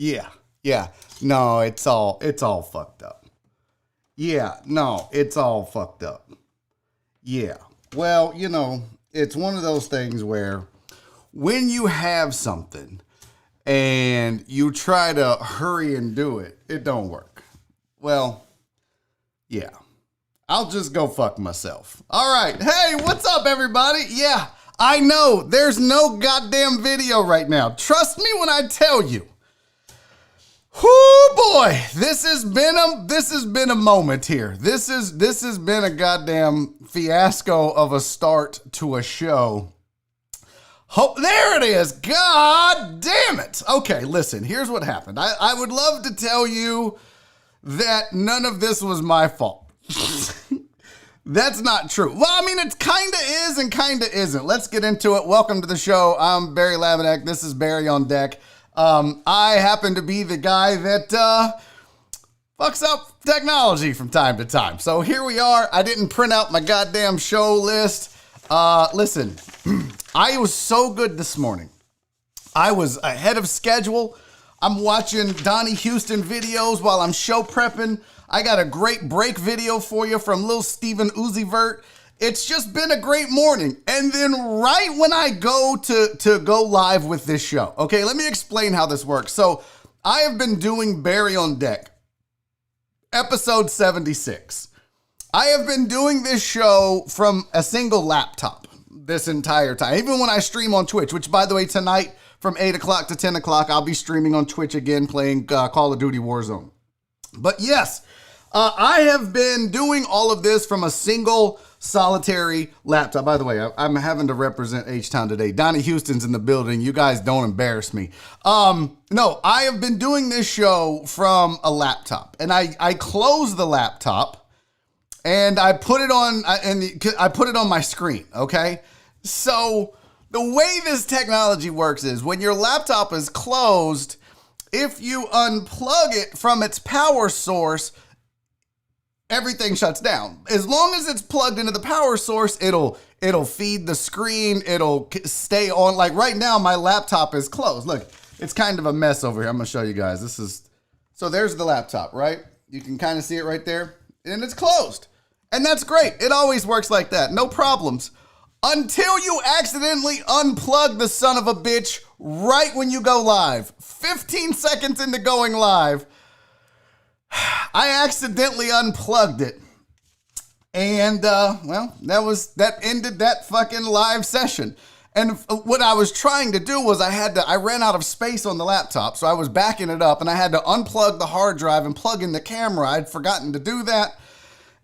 Yeah. No, it's all fucked up. Yeah, no, it's all fucked up. Yeah. Well, it's one of those things where when you have something and you try to hurry and do it, it don't work. Well, yeah. I'll just go fuck myself. All right. Hey, what's up, everybody? Yeah, I know there's no goddamn video right now. Trust me when I tell you. Whoo, boy, this has been a moment here. This has been a goddamn fiasco of a start to a show. There it is. God damn it. Okay, listen, here's what happened. I would love to tell you that none of this was my fault. That's not true. Well, I mean, it kind of is and kind of isn't. Let's get into it. Welcome to the show. I'm Barry Laminack. This is Barry on Deck. I happen to be the guy that fucks up technology from time to time. So here we are. I didn't print out my goddamn show list. Listen, I was so good this morning. I was ahead of schedule. I'm watching Donnie Houston videos while I'm show prepping. I got a great break video for you from Lil Steven Uzi Vert. It's just been a great morning. And then right when I go to go live with this show, okay, let me explain how this works. So I have been doing Barry on Deck, episode 76. I have been doing this show from a single laptop this entire time, even when I stream on Twitch, which, by the way, tonight from 8 o'clock to 10 o'clock, I'll be streaming on Twitch again, playing Call of Duty Warzone. But yes, I have been doing all of this from a single solitary laptop. By the way, I'm having to represent H-Town today. Donnie Houston's in the building. You guys don't embarrass me. No, I have been doing this show from a laptop, and I closed the laptop and I put it on I put it on my screen. Okay, so the way this technology works is when your laptop is closed, if you unplug it from its power source, everything shuts down. As long as it's plugged into the power source, it'll feed the screen. It'll stay on. Like right now, my laptop is closed. Look, it's kind of a mess over here. I'm gonna show you guys. So there's the laptop, right? You can kind of see it right there, and it's closed. And that's great. It always works like that. No problems. Until you accidentally unplug the son of a bitch right when you go live. 15 seconds into going live, I accidentally unplugged it. And, that ended that fucking live session. And what I was trying to do was I ran out of space on the laptop, so I was backing it up, and I had to unplug the hard drive and plug in the camera. I'd forgotten to do that.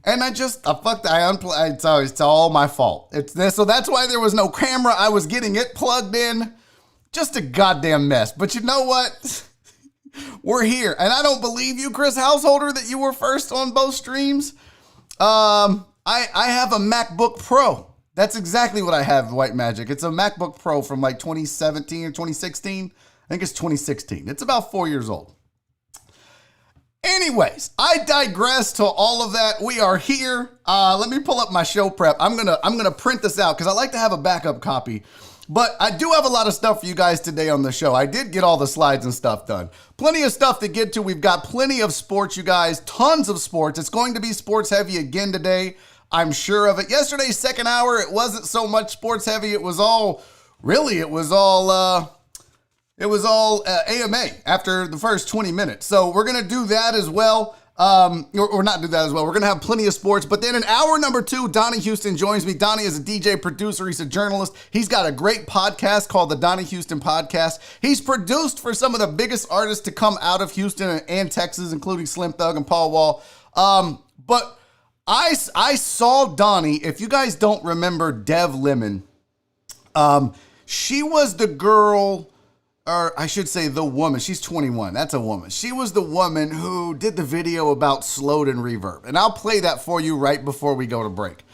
And I unplugged. It's all my fault. So that's why there was no camera. I was getting it plugged in. Just a goddamn mess. But you know what? We're here. And I don't believe you, Chris Householder, that you were first on both streams. I have a MacBook Pro. That's exactly what I have, White Magic. It's a MacBook Pro from like 2017 or 2016. I think it's 2016. It's about 4 years old. Anyways, I digress to all of that. We are here. Let me pull up my show prep. I'm gonna print this out because I like to have a backup copy. But I do have a lot of stuff for you guys today on the show. I did get all the slides and stuff done. Plenty of stuff to get to. We've got plenty of sports, you guys. Tons of sports. It's going to be sports heavy again today. I'm sure of it. Yesterday's second hour, it wasn't so much sports heavy. It was all AMA after the first 20 minutes. So we're going to do that as well. Or not do that as well. We're going to have plenty of sports. But then in hour number 2, Donnie Houston joins me. Donnie is a DJ, producer. He's a journalist. He's got a great podcast called the Donnie Houston Podcast. He's produced for some of the biggest artists to come out of Houston and Texas, including Slim Thug and Paul Wall. But I saw Donnie. If you guys don't remember Dev Lemon, she was the girl... or I should say the woman. She's 21. That's a woman. She was the woman who did the video about slowed and reverb. And I'll play that for you right before we go to break.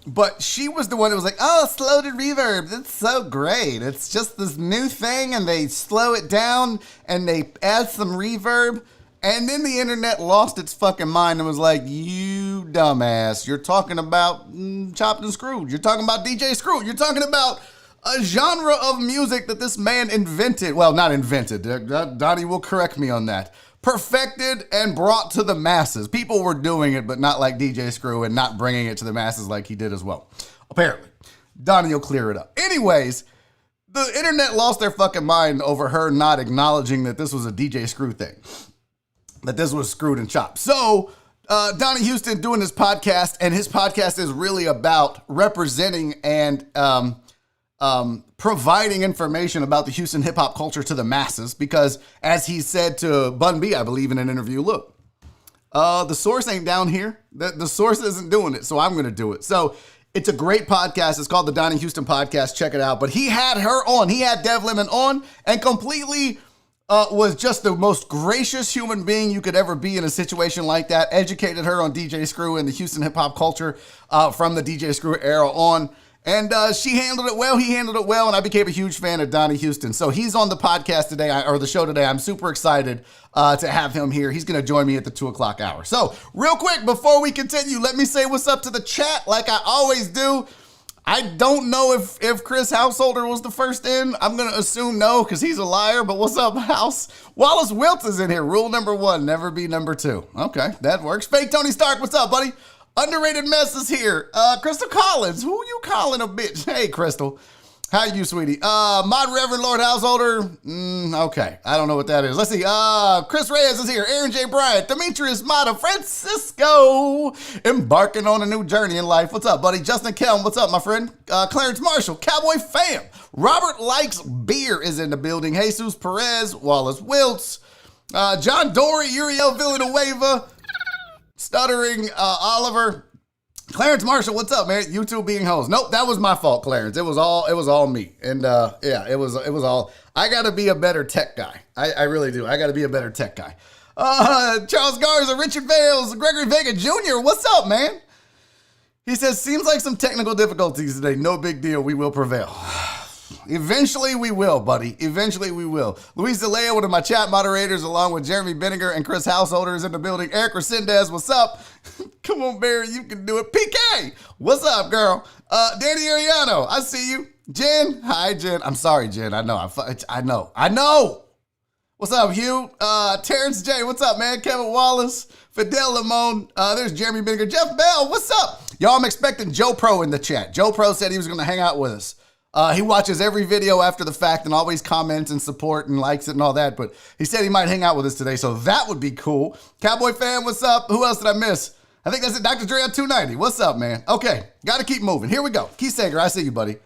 But she was the one that was like, oh, slowed and reverb. That's so great. It's just this new thing and they slow it down and they add some reverb. And then the internet lost its fucking mind and was like, you dumbass. You're talking about Chopped and Screwed. You're talking about DJ Screwed. You're talking about a genre of music that this man invented. Well, not invented. Donnie will correct me on that. Perfected and brought to the masses. People were doing it, but not like DJ Screw and not bringing it to the masses like he did as well. Apparently. Donnie will clear it up. Anyways, the internet lost their fucking mind over her not acknowledging that this was a DJ Screw thing. That this was screwed and chopped. So, Donnie Houston doing his podcast, and his podcast is really about representing and providing information about the Houston hip hop culture to the masses, because as he said to Bun B, I believe in an interview, look, the source ain't down here. The source isn't doing it, so I'm going to do it. So it's a great podcast. It's called the Donnie Houston Podcast. Check it out. But he had her on. He had Dev Lemon on and completely was just the most gracious human being you could ever be in a situation like that. Educated her on DJ Screw and the Houston hip hop culture from the DJ Screw era on. And she handled it well. He handled it well. And I became a huge fan of Donnie Houston. So he's on the podcast today, or the show today. I'm super excited to have him here. He's going to join me at the 2:00 hour. So real quick, before we continue, let me say what's up to the chat like I always do. I don't know if Chris Householder was the first in. I'm going to assume no, because he's a liar. But what's up, House? Wallace Wiltz is in here. Rule number 1, never be number 2. Okay, that works. Fake Tony Stark, what's up, buddy? Underrated Mess is here. Crystal Collins, who you calling a bitch? Hey, Crystal. How you, sweetie? Mod Reverend Lord Householder. Okay, I don't know what that is. Let's see. Chris Reyes is here. Aaron J. Bryant. Demetrius Mata. Francisco. Embarking on a new journey in life. What's up, buddy? Justin Kelm. What's up, my friend? Clarence Marshall. Cowboy Fam. Robert Likes Beer is in the building. Jesus Perez. Wallace Wiltz. John Dory. Uriel Villanueva. Stuttering Oliver. Clarence Marshall, what's up, man? You two being hoes. Nope, that was my fault, Clarence. It was all me. And yeah, it was all. I gotta be a better tech guy. I really do. I gotta be a better tech guy. Charles Garza, Richard Vales, Gregory Vega Jr., what's up, man? He says, seems like some technical difficulties today. No big deal. We will prevail. Eventually we will, buddy. Eventually we will. Luis DeLeo, one of my chat moderators, along with Jeremy Benninger and Chris Householder is in the building. Eric Resendez, what's up? Come on, Barry, you can do it. PK, what's up, girl? Danny Ariano, I see you. Jen, hi, Jen. I'm sorry, Jen. I know. What's up, Hugh? Terrence J, what's up, man? Kevin Wallace, Fidel Limon. There's Jeremy Benninger. Jeff Bell, what's up? Y'all, I'm expecting Joe Pro in the chat. Joe Pro said he was going to hang out with us. He watches every video after the fact and always comments and support and likes it and all that. But he said he might hang out with us today, so that would be cool. Cowboy Fan, what's up? Who else did I miss? I think that's it. Dr. Dre on 290. What's up, man? Okay, got to keep moving. Here we go. Keith Sager, I see you, buddy.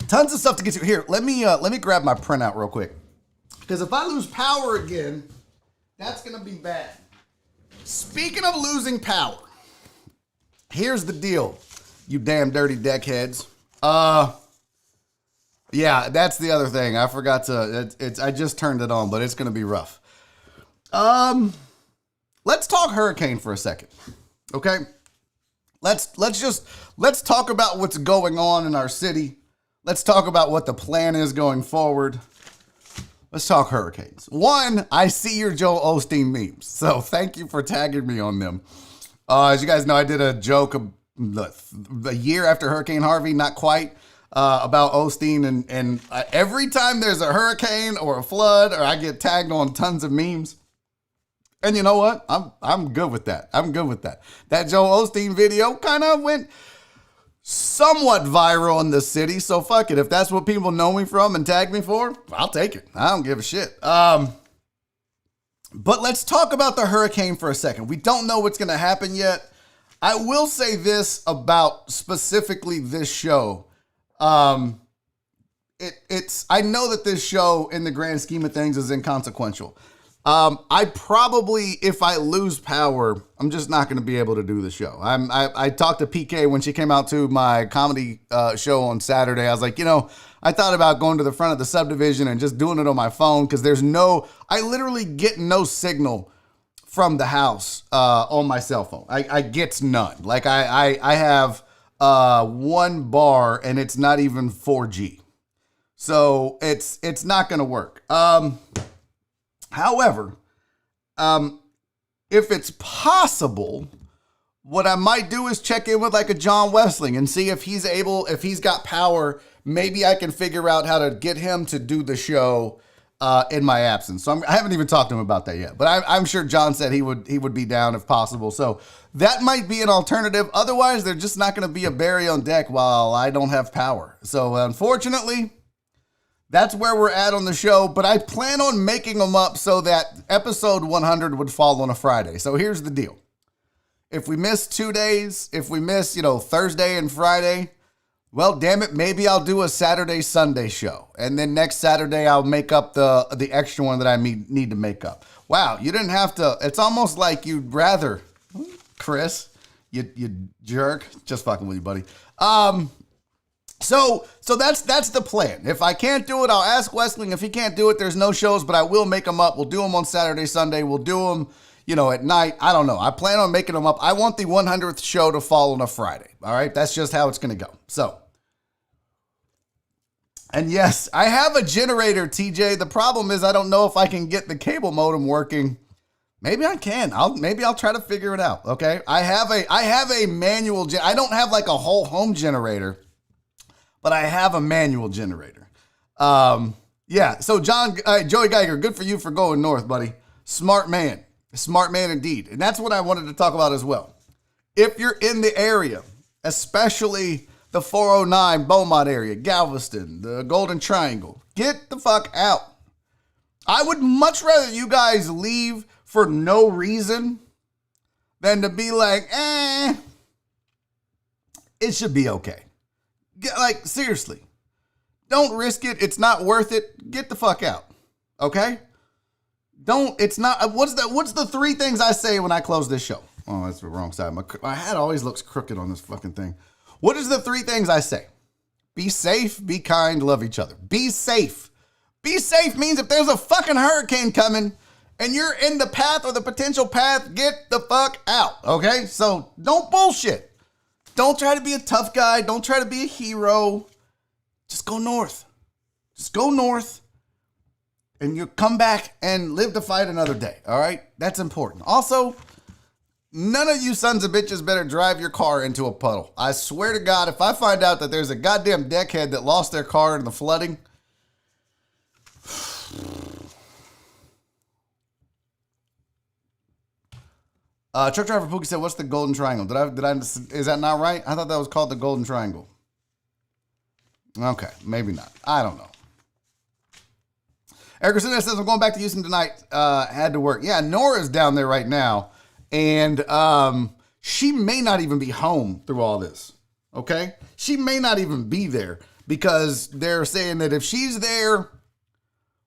Tons of stuff to get to. Here, let me grab my printout real quick. Because if I lose power again, that's going to be bad. Speaking of losing power, here's the deal, you damn dirty deckheads. Yeah, that's the other thing. I forgot to, I just turned it on, but it's going to be rough. Let's talk hurricane for a second. Okay. Let's talk about what's going on in our city. Let's talk about what the plan is going forward. Let's talk hurricanes. One, I see your Joel Osteen memes. So thank you for tagging me on them. As you guys know, I did a joke a year after Hurricane Harvey, not quite, about Osteen, and every time there's a hurricane or a flood, or I get tagged on tons of memes. And you know what? I'm good with that. I'm good with that. That Joel Osteen video kind of went somewhat viral in the city, so fuck it. If that's what people know me from and tag me for, I'll take it. I don't give a shit. But let's talk about the hurricane for a second. We don't know what's going to happen yet. I will say this about specifically this show. I know that this show, in the grand scheme of things, is inconsequential. I probably, if I lose power, I'm just not going to be able to do the show. I talked to PK when she came out to my comedy show on Saturday. I was like, I thought about going to the front of the subdivision and just doing it on my phone, because I literally get no signal from the house on my cell phone. I get none. Like I have 1 bar and it's not even 4G. So it's not going to work. However, if it's possible, What I might do is check in with like a John Wessling and see if he's got power. Maybe I can figure out how to get him to do the show in my absence. So I haven't even talked to him about that yet, but I'm sure John said he would be down if possible. So that might be an alternative. Otherwise, they're just not going to be a Barry on deck while I don't have power. So unfortunately, that's where we're at on the show, but I plan on making them up so that episode 100 would fall on a Friday. So here's the deal. If we miss 2 days, if we miss, Thursday and Friday, well, damn it, maybe I'll do a Saturday, Sunday show. And then next Saturday, I'll make up the extra one that I need to make up. Wow, you didn't have to. It's almost like you'd rather, Chris, you jerk. Just fucking with you, buddy. So that's the plan. If I can't do it, I'll ask Westling. If he can't do it, there's no shows, but I will make them up. We'll do them on Saturday, Sunday. We'll do them, at night. I don't know. I plan on making them up. I want the 100th show to fall on a Friday. All right. That's just how it's going to go. So, and yes, I have a generator, TJ. The problem is I don't know if I can get the cable modem working. Maybe I can. Maybe I'll try to figure it out. Okay. I have a manual. I don't have like a whole home generator, but I have a manual generator. Yeah. So Joey Geiger, good for you for going north, buddy. Smart man indeed. And that's what I wanted to talk about as well. If you're in the area, especially the 409 Beaumont area, Galveston, the Golden Triangle, get the fuck out. I would much rather you guys leave for no reason than to be like, it should be okay. Like, seriously, don't risk it. It's not worth it. Get the fuck out. Okay? What's the 3 things I say when I close this show? Oh, that's the wrong side. My hat always looks crooked on this fucking thing. What is the 3 things I say? Be safe, be kind, love each other. Be safe. Be safe means if there's a fucking hurricane coming and you're in the path or the potential path, get the fuck out. Okay? So don't bullshit. Don't try to be a tough guy. Don't try to be a hero. Just go north. Just go north. And you come back and live to fight another day. All right? That's important. Also, none of you sons of bitches better drive your car into a puddle. I swear to God, if I find out that there's a goddamn deckhead that lost their car in the flooding, truck driver Pookie said, "What's the Golden Triangle?" Is that not right? I thought that was called the Golden Triangle. Okay, maybe not. I don't know. Eric Christina says, "I'm going back to Houston tonight. Had to work." Yeah, Nora's down there right now, and she may not even be home through all this. Okay, she may not even be there because they're saying that if she's there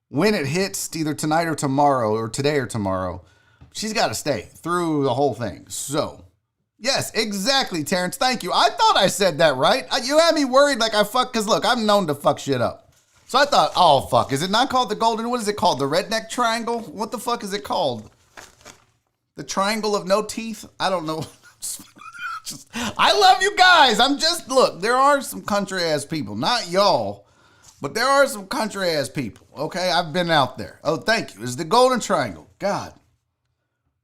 when it hits, either tonight or tomorrow, or today or tomorrow, she's got to stay through the whole thing. So, yes, exactly, Terrence. Thank you. I thought I said that right. You had me worried like because look, I'm known to fuck shit up. So I thought, oh, fuck, is it not called the Golden, what is it called? The Redneck Triangle? What the fuck is it called? The Triangle of No Teeth? I don't know. I love you guys. Look, there are some country ass people, not y'all, but there are some country ass people. Okay, I've been out there. Oh, thank you. It's the Golden Triangle. God,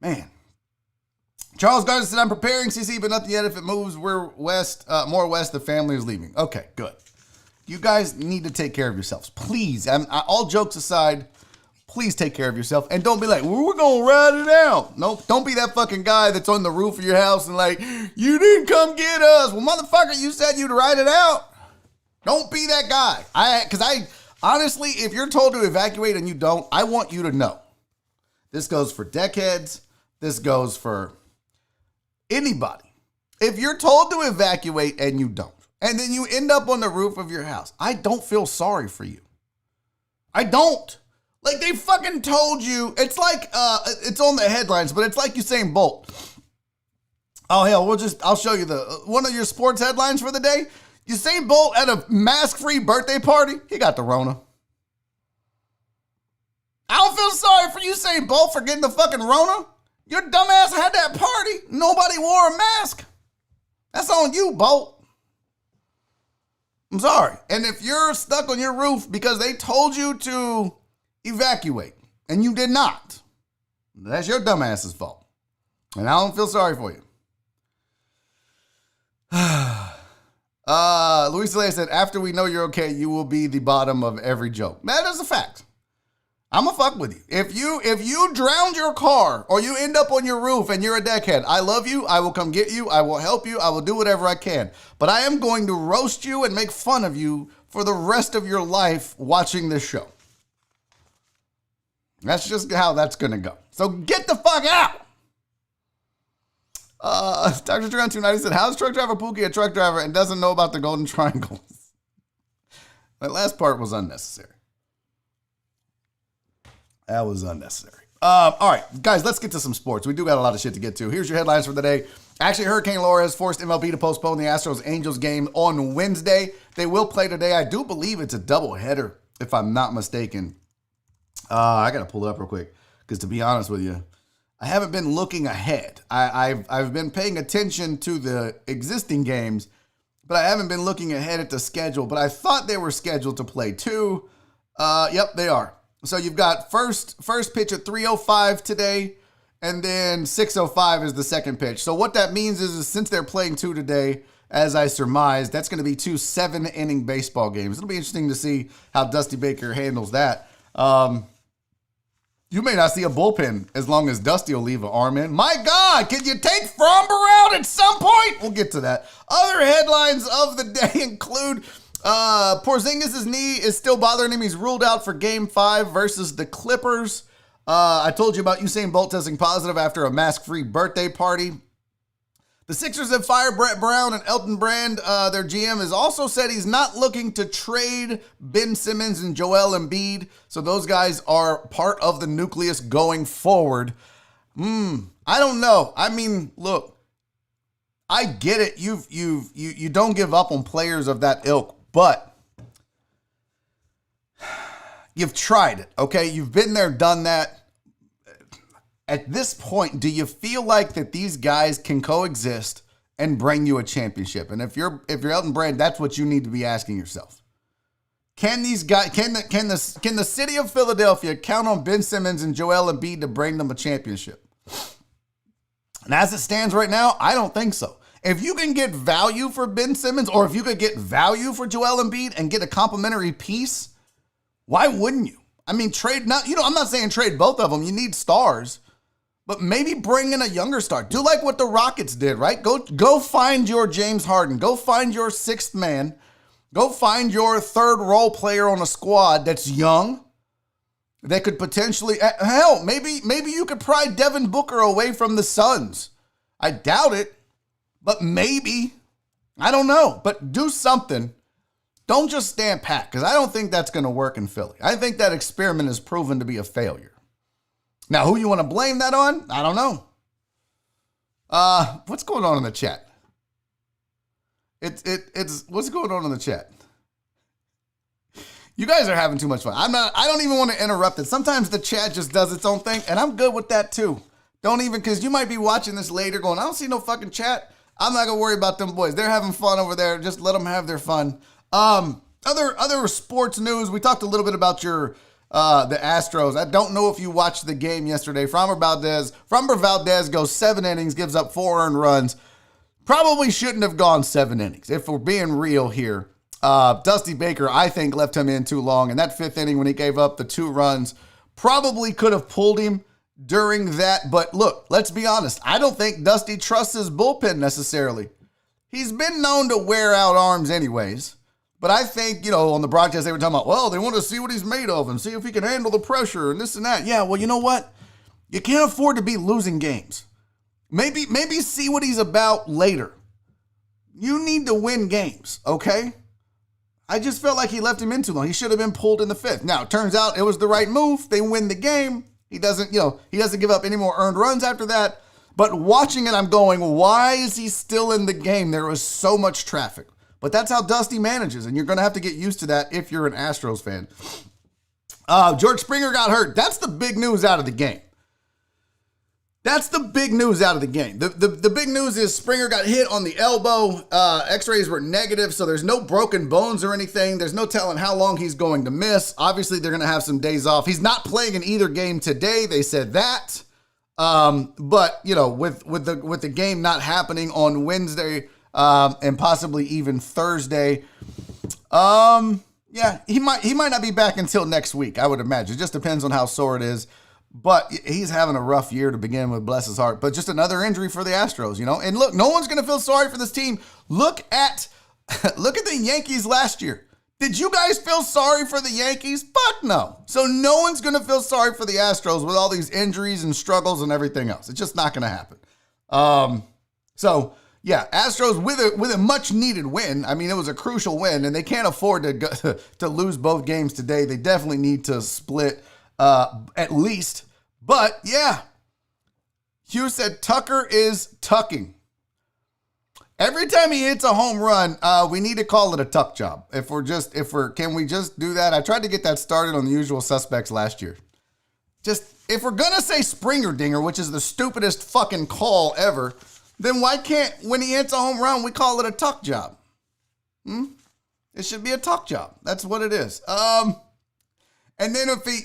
man. Charles Gardner said, "I'm preparing CC, but nothing yet. If it moves, we're more west. The family is leaving." Okay, good. You guys need to take care of yourselves. Please, all jokes aside, please take care of yourself. And don't be like, well, we're going to ride it out. Nope, don't be that fucking guy that's on the roof of your house and like, you didn't come get us. Well, motherfucker, you said you'd ride it out. Don't be that guy. Honestly, if you're told to evacuate and you don't, I want you to know. This goes for deckheads. This goes for anybody. If you're told to evacuate and you don't, and then you end up on the roof of your house, I don't feel sorry for you. I don't. Like, they fucking told you. It's like, it's on the headlines, but it's like Usain Bolt. Oh, hell, I'll show you one of your sports headlines for the day. Usain Bolt at a mask-free birthday party. He got the Rona. I don't feel sorry for Usain Bolt for getting the fucking Rona. Your dumbass had that party. Nobody wore a mask. That's on you, Bolt. I'm sorry. And if you're stuck on your roof because they told you to evacuate and you did not, that's your dumbass's fault. And I don't feel sorry for you. Luis Delay said, after we know you're okay, you will be the bottom of every joke. That is a fact. I'm gonna fuck with you. If you drowned your car or you end up on your roof and you're a deckhead, I love you. I will come get you. I will help you. I will do whatever I can. But I am going to roast you and make fun of you for the rest of your life watching this show. That's just how that's gonna go. So get the fuck out. Dr. Dragon 290 said, how's truck driver Pookie a truck driver and doesn't know about the golden triangles? That last part was unnecessary. That was unnecessary. All right, guys, let's get to some sports. We do got a lot of shit to get to. Here's your headlines for the day. Actually, Hurricane Laura has forced MLB to postpone the Astros-Angels game on Wednesday. They will play today. I do believe it's a doubleheader, if I'm not mistaken. I got to pull it up real quick because, to be honest with you, I haven't been looking ahead. I've been paying attention to the existing games, but I haven't been looking ahead at the schedule. But I thought they were scheduled to play too. Yep, they are. So you've got first pitch at 3:05 today, and then 6:05 is the second pitch. So what that means is since they're playing two today, as I surmised, that's going to be 2 7-inning baseball games. It'll be interesting to see how Dusty Baker handles that. You may not see a bullpen as long as Dusty will leave an arm in. My God, can you take Fromber out at some point? We'll get to that. Other headlines of the day include Porzingis' knee is still bothering him. He's ruled out for Game 5 versus the Clippers. I told you about Usain Bolt testing positive after a mask-free birthday party. The Sixers have fired Brett Brown, and Elton Brand, their GM, has also said he's not looking to trade Ben Simmons and Joel Embiid. So those guys are part of the nucleus going forward. I don't know. I mean, look, I get it. You don't give up on players of that ilk, but you've tried it, okay? You've been there, done that. At this point, do you feel like that these guys can coexist and bring you a championship? And if you're Elton Brand, that's what you need to be asking yourself. Can these guys, can the city of Philadelphia count on Ben Simmons and Joel Embiid to bring them a championship? And as it stands right now, I don't think so. If you can get value for Ben Simmons, or if you could get value for Joel Embiid and get a complimentary piece, why wouldn't you? I mean, I'm not saying trade both of them. You need stars. But maybe bring in a younger star. Do like what the Rockets did, right? Go find your James Harden. Go find your sixth man. Go find your third role player on a squad that's young. That could potentially, hell, maybe you could pry Devin Booker away from the Suns. I doubt it, but maybe. I don't know. But do something. Don't just stand pat, because I don't think that's going to work in Philly. I think that experiment has proven to be a failure. Now, who you want to blame that on? I don't know. What's going on in the chat? It's what's going on in the chat? You guys are having too much fun. I don't even want to interrupt it. Sometimes the chat just does its own thing, and I'm good with that too. Don't even, because you might be watching this later going, I don't see no fucking chat. I'm not going to worry about them boys. They're having fun over there. Just let them have their fun. Other sports news. We talked a little bit about the Astros. I don't know if you watched the game yesterday. Framber Valdez goes 7 innings, gives up 4 earned runs. Probably shouldn't have gone 7 innings, if we're being real here. Dusty Baker, I think, left him in too long. And that 5th inning when he gave up the 2 runs probably could have pulled him during that. But look, let's be honest. I don't think Dusty trusts his bullpen necessarily. He's been known to wear out arms anyways. But I think, on the broadcast, they were talking about, well, they want to see what he's made of and see if he can handle the pressure and this and that. Yeah, well, you know what? You can't afford to be losing games. Maybe see what he's about later. You need to win games, okay? I just felt like he left him in too long. He should have been pulled in the 5th. Now, it turns out it was the right move. They win the game. He doesn't give up any more earned runs after that. But watching it, I'm going, why is he still in the game? There was so much traffic. But that's how Dusty manages, and you're going to have to get used to that if you're an Astros fan. George Springer got hurt. That's the big news out of the game. The big news is Springer got hit on the elbow. X-rays were negative, so there's no broken bones or anything. There's no telling how long he's going to miss. Obviously, they're going to have some days off. He's not playing in either game today. They said that. But, with the game not happening on Wednesday, and possibly even Thursday. Yeah, he might not be back until next week, I would imagine. It just depends on how sore it is. But he's having a rough year to begin with, bless his heart. But just another injury for the Astros, you know. And look, no one's going to feel sorry for this team. Look at the Yankees last year. Did you guys feel sorry for the Yankees? Fuck no. So no one's going to feel sorry for the Astros with all these injuries and struggles and everything else. It's just not going to happen. So yeah, Astros with a much needed win. I mean, it was a crucial win, and they can't afford to lose both games today. They definitely need to split at least. But yeah, Hugh said Tucker is tucking. Every time he hits a home run, we need to call it a tuck job. Can we just do that? I tried to get that started on The Usual Suspects last year. Just, if we're gonna say Springer Dinger, which is the stupidest fucking call ever, then why can't, when he hits a home run, we call it a tuck job? It should be a tuck job. That's what it is. And then if they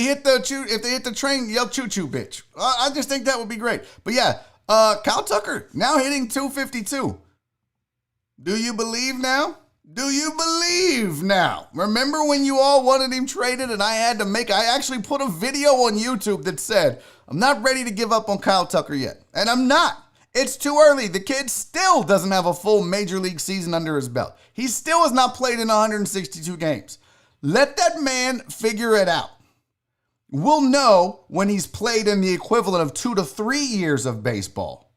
hit the train, yell choo choo bitch. I just think that would be great. But yeah, Kyle Tucker now hitting 252. Do you believe now? Do you believe now? Remember when you all wanted him traded and I actually put a video on YouTube that said, I'm not ready to give up on Kyle Tucker yet. And I'm not. It's too early. The kid still doesn't have a full major league season under his belt. He still has not played in 162 games. Let that man figure it out. We'll know when he's played in the equivalent of 2 to 3 years of baseball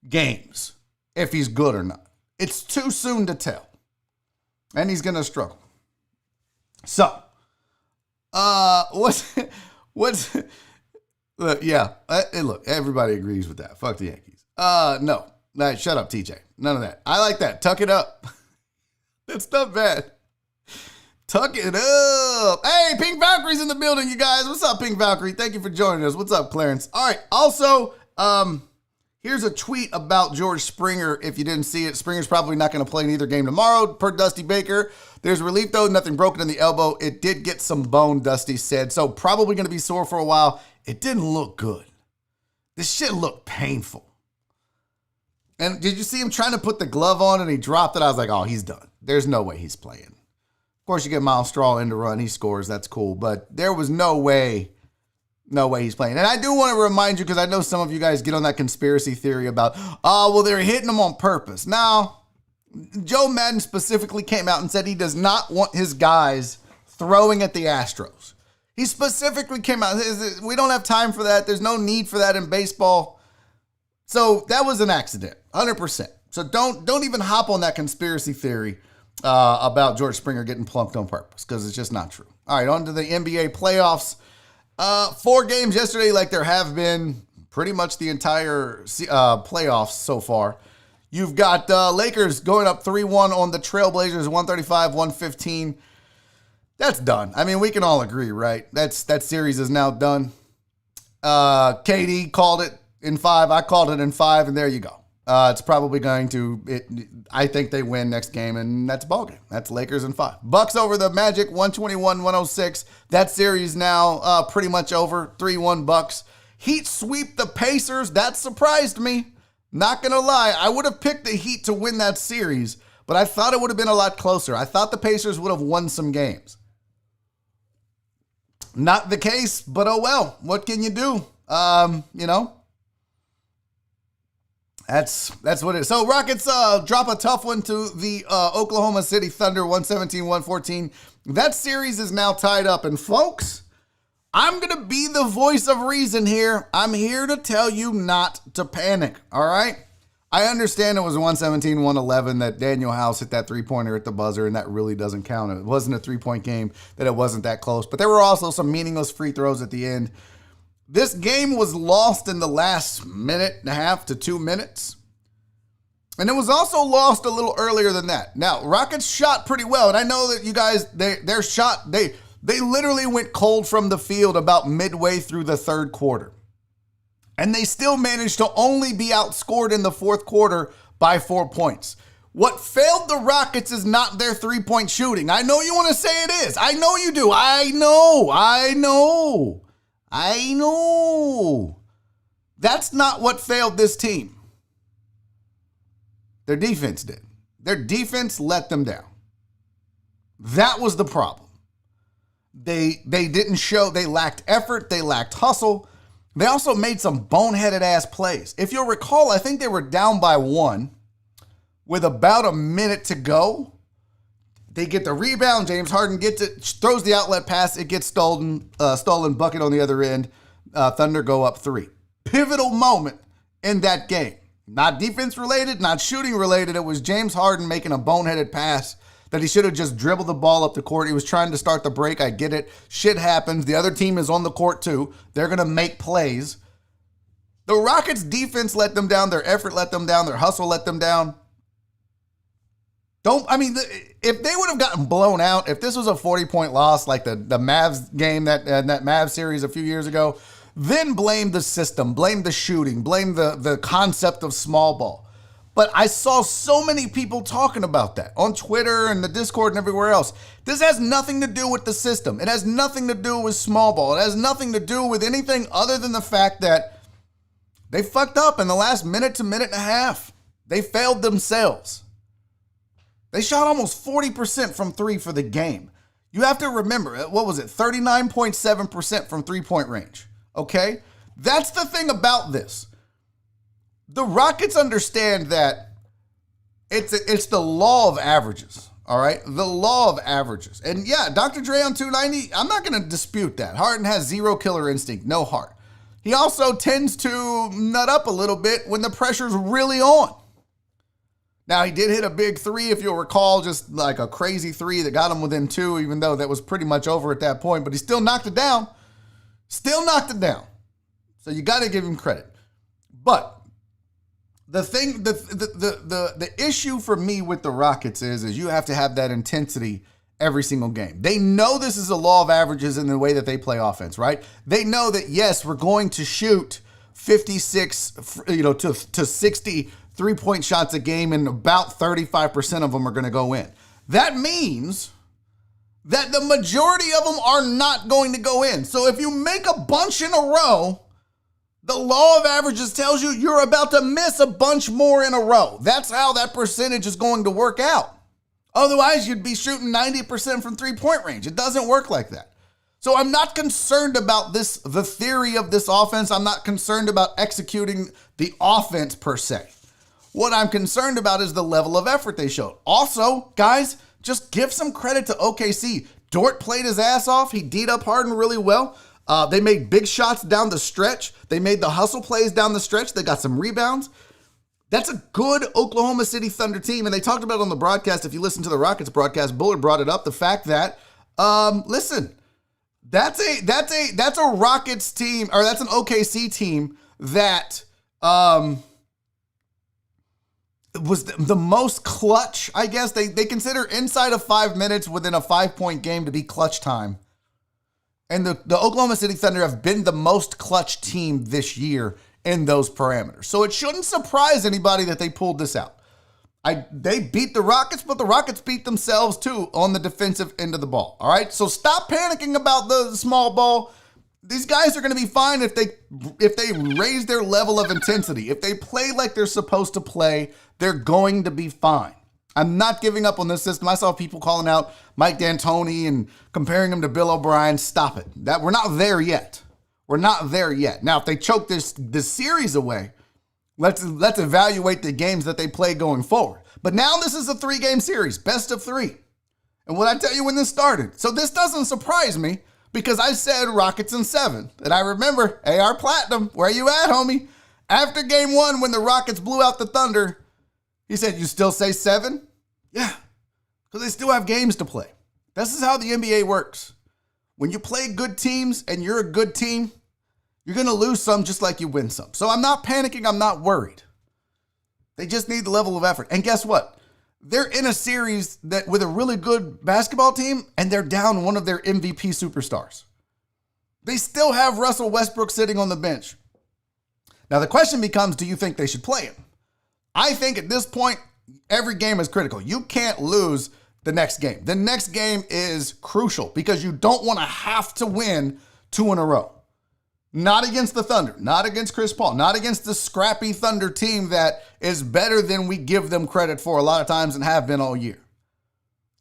games, if he's good or not. It's too soon to tell. And he's going to struggle. So, look, everybody agrees with that. Fuck the Yankees. No, shut up, TJ. None of that. I like that. Tuck it up. That's not bad. Tuck it up. Hey, Pink Valkyrie's in the building, you guys. What's up, Pink Valkyrie? Thank you for joining us. What's up, Clarence? All right. Also, here's a tweet about George Springer. If you didn't see it, Springer's probably not going to play in either game tomorrow, per Dusty Baker. There's relief, though. Nothing broken in the elbow. It did get some bone, Dusty said. So probably going to be sore for a while. It didn't look good. This shit looked painful. And did you see him trying to put the glove on and he dropped it? I was like, oh, he's done. There's no way he's playing. Of course, you get Miles Straw in to run. He scores. That's cool. But there was no way he's playing. And I do want to remind you, because I know some of you guys get on that conspiracy theory about, they're hitting him on purpose. Now, Joe Madden specifically came out and said he does not want his guys throwing at the Astros. He specifically came out. We don't have time for that. There's no need for that in baseball. So that was an accident, 100%. So don't even hop on that conspiracy theory about George Springer getting plunked on purpose, because it's just not true. All right, on to the NBA playoffs. 4 games yesterday, like there have been pretty much the entire playoffs so far. You've got Lakers going up 3-1 on the Trailblazers, 135-115. That's done. I mean, we can all agree, right? That series is now done. KD called it in 5. I called it in 5, and there you go. It's probably going to, I think they win next game, and that's a ball game. That's Lakers in 5. Bucks over the Magic, 121-106. That series now pretty much over, 3-1 Bucks. Heat sweep the Pacers. That surprised me. Not going to lie. I would have picked the Heat to win that series, but I thought it would have been a lot closer. I thought the Pacers would have won some games. Not the case, but oh well. What can you do? That's what it is. So Rockets drop a tough one to the Oklahoma City Thunder, 117-114. That series is now tied up. And folks, I'm going to be the voice of reason here. I'm here to tell you not to panic, all right? I understand it was 117-111 that Daniel House hit that three-pointer at the buzzer, and that really doesn't count. It wasn't a three-point game, that it wasn't that close. But there were also some meaningless free throws at the end. This game was lost in the last minute and a half to 2 minutes. And it was also lost a little earlier than that. Now, Rockets shot pretty well. And I know that you guys, their shot, they literally went cold from the field about midway through the third quarter. And they still managed to only be outscored in the fourth quarter by 4 points. What failed the Rockets is not their three-point shooting. I know you want to say it is. I know you do. I know. That's not what failed this team. Their defense did. Their defense let them down. That was the problem. They didn't show, they lacked effort, they lacked hustle. They also made some boneheaded ass plays. If you'll recall, I think they were down by 1 with about a minute to go. They get the rebound. James Harden gets it, throws the outlet pass. It gets stolen bucket on the other end. Thunder go up 3. Pivotal moment in that game. Not defense related, not shooting related. It was James Harden making a boneheaded pass that he should have just dribbled the ball up the court. He was trying to start the break. I get it. Shit happens. The other team is on the court too. They're going to make plays. The Rockets defense let them down. Their effort let them down. Their hustle let them down. If they would have gotten blown out, if this was a 40-point loss like the Mavs game, that Mavs series a few years ago, then blame the system, blame the shooting, blame the concept of small ball. But I saw so many people talking about that on Twitter and the Discord and everywhere else. This has nothing to do with the system. It has nothing to do with small ball. It has nothing to do with anything other than the fact that they fucked up in the last minute to minute and a half. They failed themselves. They shot almost 40% from 3 for the game. You have to remember, 39.7% from 3-point range. Okay? That's the thing about this. The Rockets understand that it's the law of averages, all right? The law of averages. And yeah, Dr. Dre on 290, I'm not going to dispute that. Harden has zero killer instinct, no heart. He also tends to nut up a little bit when the pressure's really on. Now, he did hit a big 3, if you'll recall, just like a crazy 3 that got him within 2, even though that was pretty much over at that point, but he still knocked it down. Still knocked it down. So you got to give him credit. But the thing, the issue for me with the Rockets is you have to have that intensity every single game. They know this is a law of averages in the way that they play offense, right? They know that, yes, we're going to shoot 56, to 60 3-point shots a game, and about 35% of them are going to go in. That means that the majority of them are not going to go in. So if you make a bunch in a row, the law of averages tells you you're about to miss a bunch more in a row. That's how that percentage is going to work out. Otherwise, you'd be shooting 90% from 3-point range. It doesn't work like that. So I'm not concerned about the theory of this offense. I'm not concerned about executing the offense per se. What I'm concerned about is the level of effort they showed. Also, guys, just give some credit to OKC. Dort played his ass off. He D'd up Harden really well. They made big shots down the stretch. They made the hustle plays down the stretch. They got some rebounds. That's a good Oklahoma City Thunder team. And they talked about it on the broadcast. If you listen to the Rockets broadcast, Bullard brought it up. The fact that, listen, that's a Rockets team, or that's an OKC team that was the most clutch, I guess. They consider inside of 5 minutes within a 5-point game to be clutch time. And the Oklahoma City Thunder have been the most clutch team this year in those parameters. So it shouldn't surprise anybody that they pulled this out. They beat the Rockets, but the Rockets beat themselves too on the defensive end of the ball. All right, so stop panicking about the small ball. These guys are going to be fine if they raise their level of intensity. If they play like they're supposed to play, they're going to be fine. I'm not giving up on this system. I saw people calling out Mike D'Antoni and comparing him to Bill O'Brien. Stop it. We're not there yet. We're not there yet. Now, if they choke this series away, let's evaluate the games that they play going forward. But now this is a 3-game series, best of 3. And what I tell you when this started. So this doesn't surprise me because I said Rockets in 7. And I remember, AR Platinum, where you at, homie? After game 1, when the Rockets blew out the Thunder, he said, you still say 7? Yeah, because they still have games to play. This is how the NBA works. When you play good teams and you're a good team, you're going to lose some just like you win some. So I'm not panicking. I'm not worried. They just need the level of effort. And guess what? They're in a series that with a really good basketball team, and they're down one of their MVP superstars. They still have Russell Westbrook sitting on the bench. Now the question becomes, do you think they should play him? I think at this point, every game is critical. You can't lose the next game. The next game is crucial because you don't want to have to win 2 in a row. Not against the Thunder, not against Chris Paul, not against the scrappy Thunder team that is better than we give them credit for a lot of times and have been all year.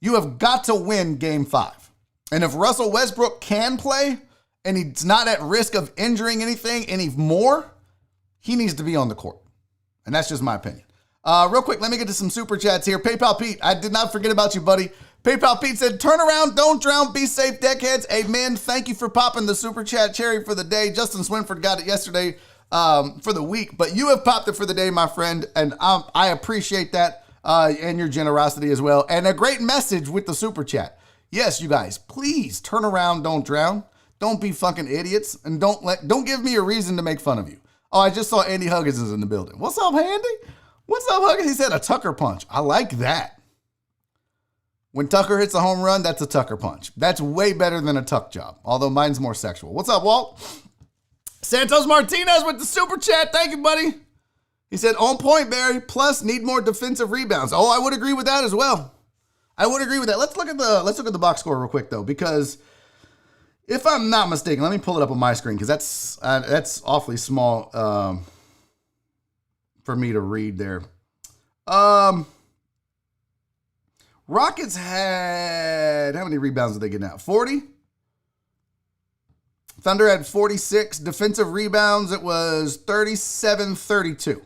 You have got to win game 5. And if Russell Westbrook can play and he's not at risk of injuring anything anymore, he needs to be on the court. And that's just my opinion. Real quick, let me get to some super chats here. PayPal Pete, I did not forget about you, buddy. PayPal Pete said, turn around, don't drown, be safe, deckheads. Amen. Thank you for popping the super chat cherry for the day. Justin Swinford got it yesterday for the week, but you have popped it for the day, my friend, and I appreciate that and your generosity as well. And a great message with the super chat. Yes, you guys, please turn around, don't drown. Don't be fucking idiots, and don't give me a reason to make fun of you. Oh, I just saw Andy Huggins is in the building. What's up, Andy? What's up, Huggins? He said a Tucker punch. I like that. When Tucker hits a home run, that's a Tucker punch. That's way better than a tuck job, although mine's more sexual. What's up, Walt? Santos Martinez with the super chat. Thank you, buddy. He said, on point, Barry. Plus, need more defensive rebounds. Oh, I would agree with that as well. I would agree with that. Let's look at the box score real quick, though, because if I'm not mistaken, let me pull it up on my screen because that's awfully small for me to read there. Rockets had, how many rebounds did they get now? 40? Thunder had 46. Defensive rebounds, it was 37-32.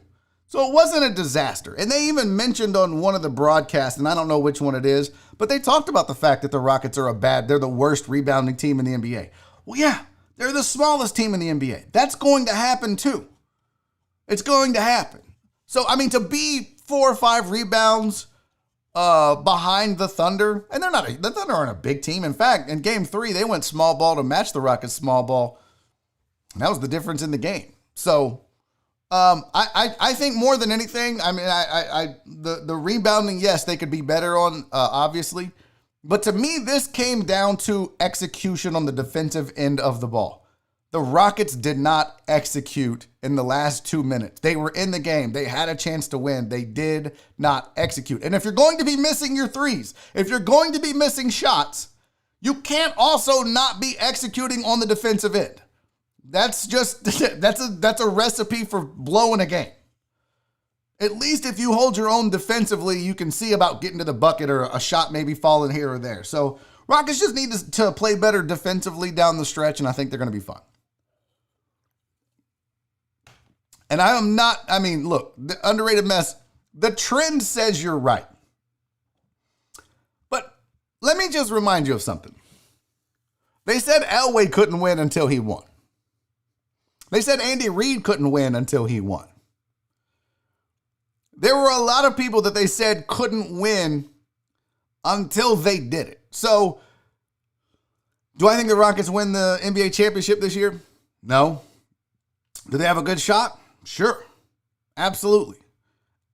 So it wasn't a disaster. And they even mentioned on one of the broadcasts, and I don't know which one it is, but they talked about the fact that the Rockets are they're the worst rebounding team in the NBA. Well, yeah, they're the smallest team in the NBA. That's going to happen too. It's going to happen. So, I mean, to be 4 or 5 rebounds behind the Thunder, and the Thunder aren't a big team. In fact, in game 3, they went small ball to match the Rockets small ball. And that was the difference in the game. So, I think more than anything, I mean, the rebounding, yes, they could be better on, obviously. But to me, this came down to execution on the defensive end of the ball. The Rockets did not execute in the last 2 minutes. They were in the game. They had a chance to win. They did not execute. And if you're going to be missing your threes, if you're going to be missing shots, you can't also not be executing on the defensive end. That's just, that's a recipe for blowing a game. At least if you hold your own defensively, you can see about getting to the bucket or a shot maybe falling here or there. So Rockets just need to play better defensively down the stretch, and I think they're going to be fine. And look, the underrated mess, the trend says you're right. But let me just remind you of something. They said Elway couldn't win until he won. They said Andy Reid couldn't win until he won. There were a lot of people that they said couldn't win until they did it. So, do I think the Rockets win the NBA championship this year? No. Do they have a good shot? Sure. Absolutely.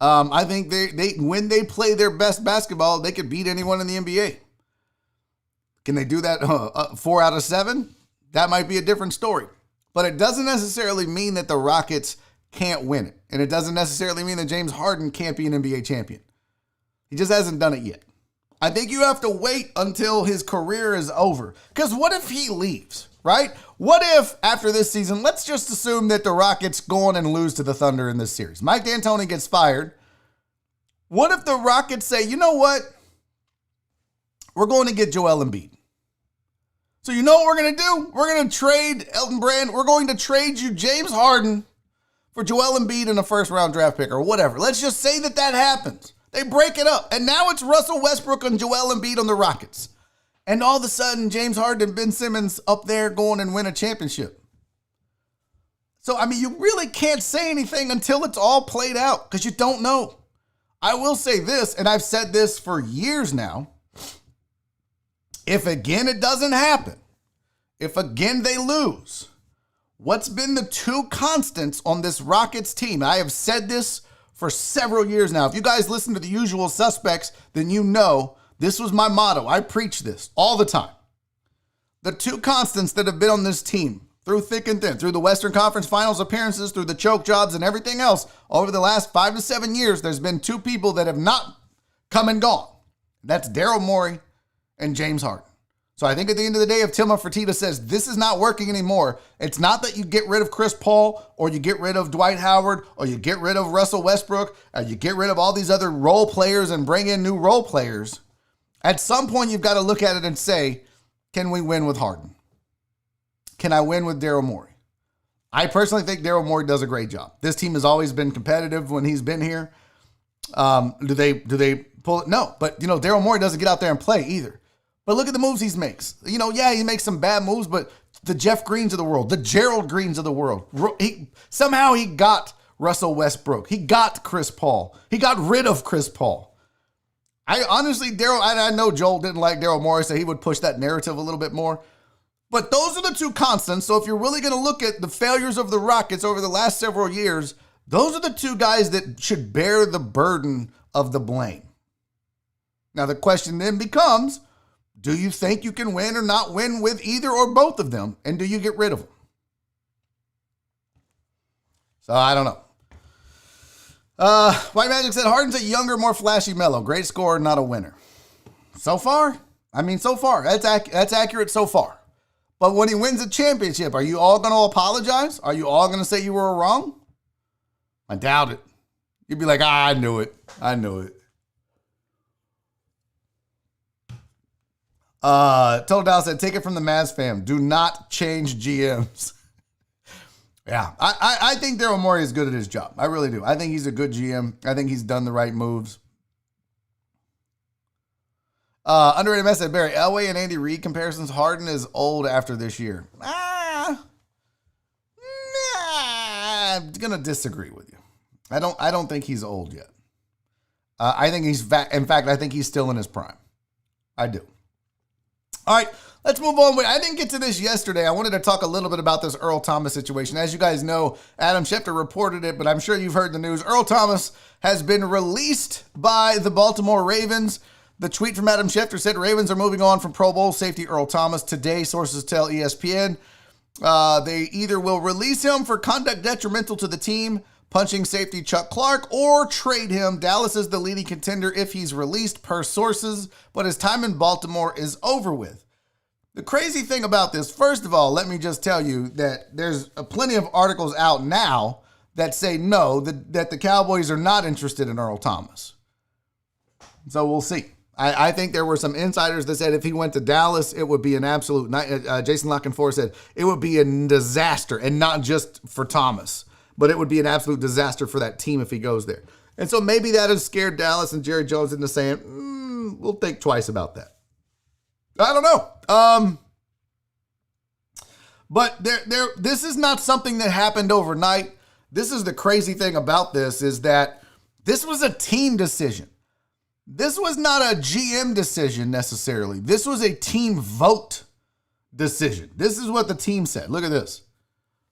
I think they when they play their best basketball, they could beat anyone in the NBA. Can they do that 4 out of 7? That might be a different story. But it doesn't necessarily mean that the Rockets can't win it. And it doesn't necessarily mean that James Harden can't be an NBA champion. He just hasn't done it yet. I think you have to wait until his career is over. Because what if he leaves, right? What if after this season, let's just assume that the Rockets go on and lose to the Thunder in this series. Mike D'Antoni gets fired. What if the Rockets say, you know what? We're going to get Joel Embiid. So you know what we're going to do? We're going to trade Elton Brand. We're going to trade you James Harden for Joel Embiid in a first-round draft pick or whatever. Let's just say that happens. They break it up. And now it's Russell Westbrook and Joel Embiid on the Rockets. And all of a sudden, James Harden and Ben Simmons up there going and win a championship. So, I mean, you really can't say anything until it's all played out because you don't know. I will say this, and I've said this for years now. If again it doesn't happen, if again they lose, what's been the 2 constants on this Rockets team? I have said this for several years now. If you guys listen to the usual suspects, then you know this was my motto. I preach this all the time. The 2 constants that have been on this team through thick and thin, through the Western Conference Finals appearances, through the choke jobs and everything else, over the last 5 to 7 years, there's been 2 people that have not come and gone. That's Daryl Morey and James Harden. So I think at the end of the day, if Timo Fertitta says this is not working anymore, it's not that you get rid of Chris Paul or you get rid of Dwight Howard or you get rid of Russell Westbrook or you get rid of all these other role players and bring in new role players. At some point, you've got to look at it and say, can we win with Harden? Can I win with Daryl Morey? I personally think Daryl Morey does a great job. This team has always been competitive when he's been here. Do they pull it? No, but Daryl Morey doesn't get out there and play either. But look at the moves he makes. He makes some bad moves, but the Jeff Greens of the world, the Gerald Greens of the world, somehow he got Russell Westbrook. He got Chris Paul. He got rid of Chris Paul. I know Joel didn't like Daryl Morey, so he would push that narrative a little bit more. But those are the two constants. So if you're really going to look at the failures of the Rockets over the last several years, those are the two guys that should bear the burden of the blame. Now the question then becomes, do you think you can win or not win with either or both of them? And do you get rid of them? So I don't know. White Magic said Harden's a younger, more flashy Melo. Great scorer, not a winner. So far? That's accurate so far. But when he wins a championship, are you all going to apologize? Are you all going to say you were wrong? I doubt it. You'd be like, I knew it. Total Dallas said, take it from the Mavs fam. Do not change GMs. Yeah, I think Daryl Morey is good at his job. I really do. I think he's a good GM. I think he's done the right moves. Underrated mess said, Barry, Elway and Andy Reid comparisons. Harden is old after this year. I'm going to disagree with you. I don't think he's old yet. I think I think he's still in his prime. I do. All right, let's move on. I didn't get to this yesterday. I wanted to talk a little bit about this Earl Thomas situation. As you guys know, Adam Schefter reported it, but I'm sure you've heard the news. Earl Thomas has been released by the Baltimore Ravens. The tweet from Adam Schefter said Ravens are moving on from Pro Bowl safety Earl Thomas. Today, sources tell ESPN they either will release him for conduct detrimental to the team, punching safety Chuck Clark, or trade him. Dallas is the leading contender if he's released, per sources, but his time in Baltimore is over with. The crazy thing about this, first of all, let me just tell you that there's plenty of articles out now that say no, that the Cowboys are not interested in Earl Thomas. So we'll see. I think there were some insiders that said if he went to Dallas, it would be an absolute Jason Lockenford said it would be a disaster, and not just for Thomas, but it would be an absolute disaster for that team if he goes there. And so maybe that has scared Dallas and Jerry Jones into saying, we'll think twice about that. I don't know. But this is not something that happened overnight. This is the crazy thing about this, is that this was a team decision. This was not a GM decision necessarily. This was a team vote decision. This is what the team said. Look at this.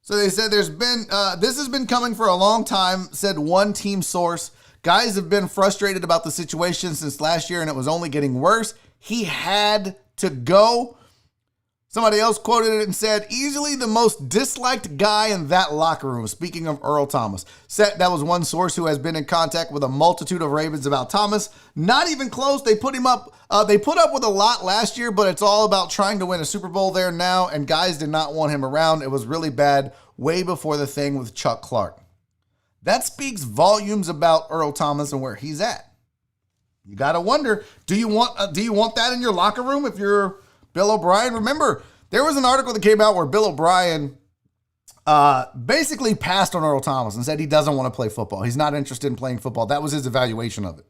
So they said this has been coming for a long time, said one team source. Guys have been frustrated about the situation since last year, and it was only getting worse. He had to go. Somebody else quoted it and said, easily the most disliked guy in that locker room. Speaking of Earl Thomas. That was one source who has been in contact with a multitude of Ravens about Thomas. Not even close. They put him up. They put up with a lot last year, but it's all about trying to win a Super Bowl there now, and guys did not want him around. It was really bad way before the thing with Chuck Clark. That speaks volumes about Earl Thomas and where he's at. You got to wonder, do you want that in your locker room if you're Bill O'Brien? Remember, there was an article that came out where Bill O'Brien basically passed on Earl Thomas and said he doesn't want to play football. He's not interested in playing football. That was his evaluation of it.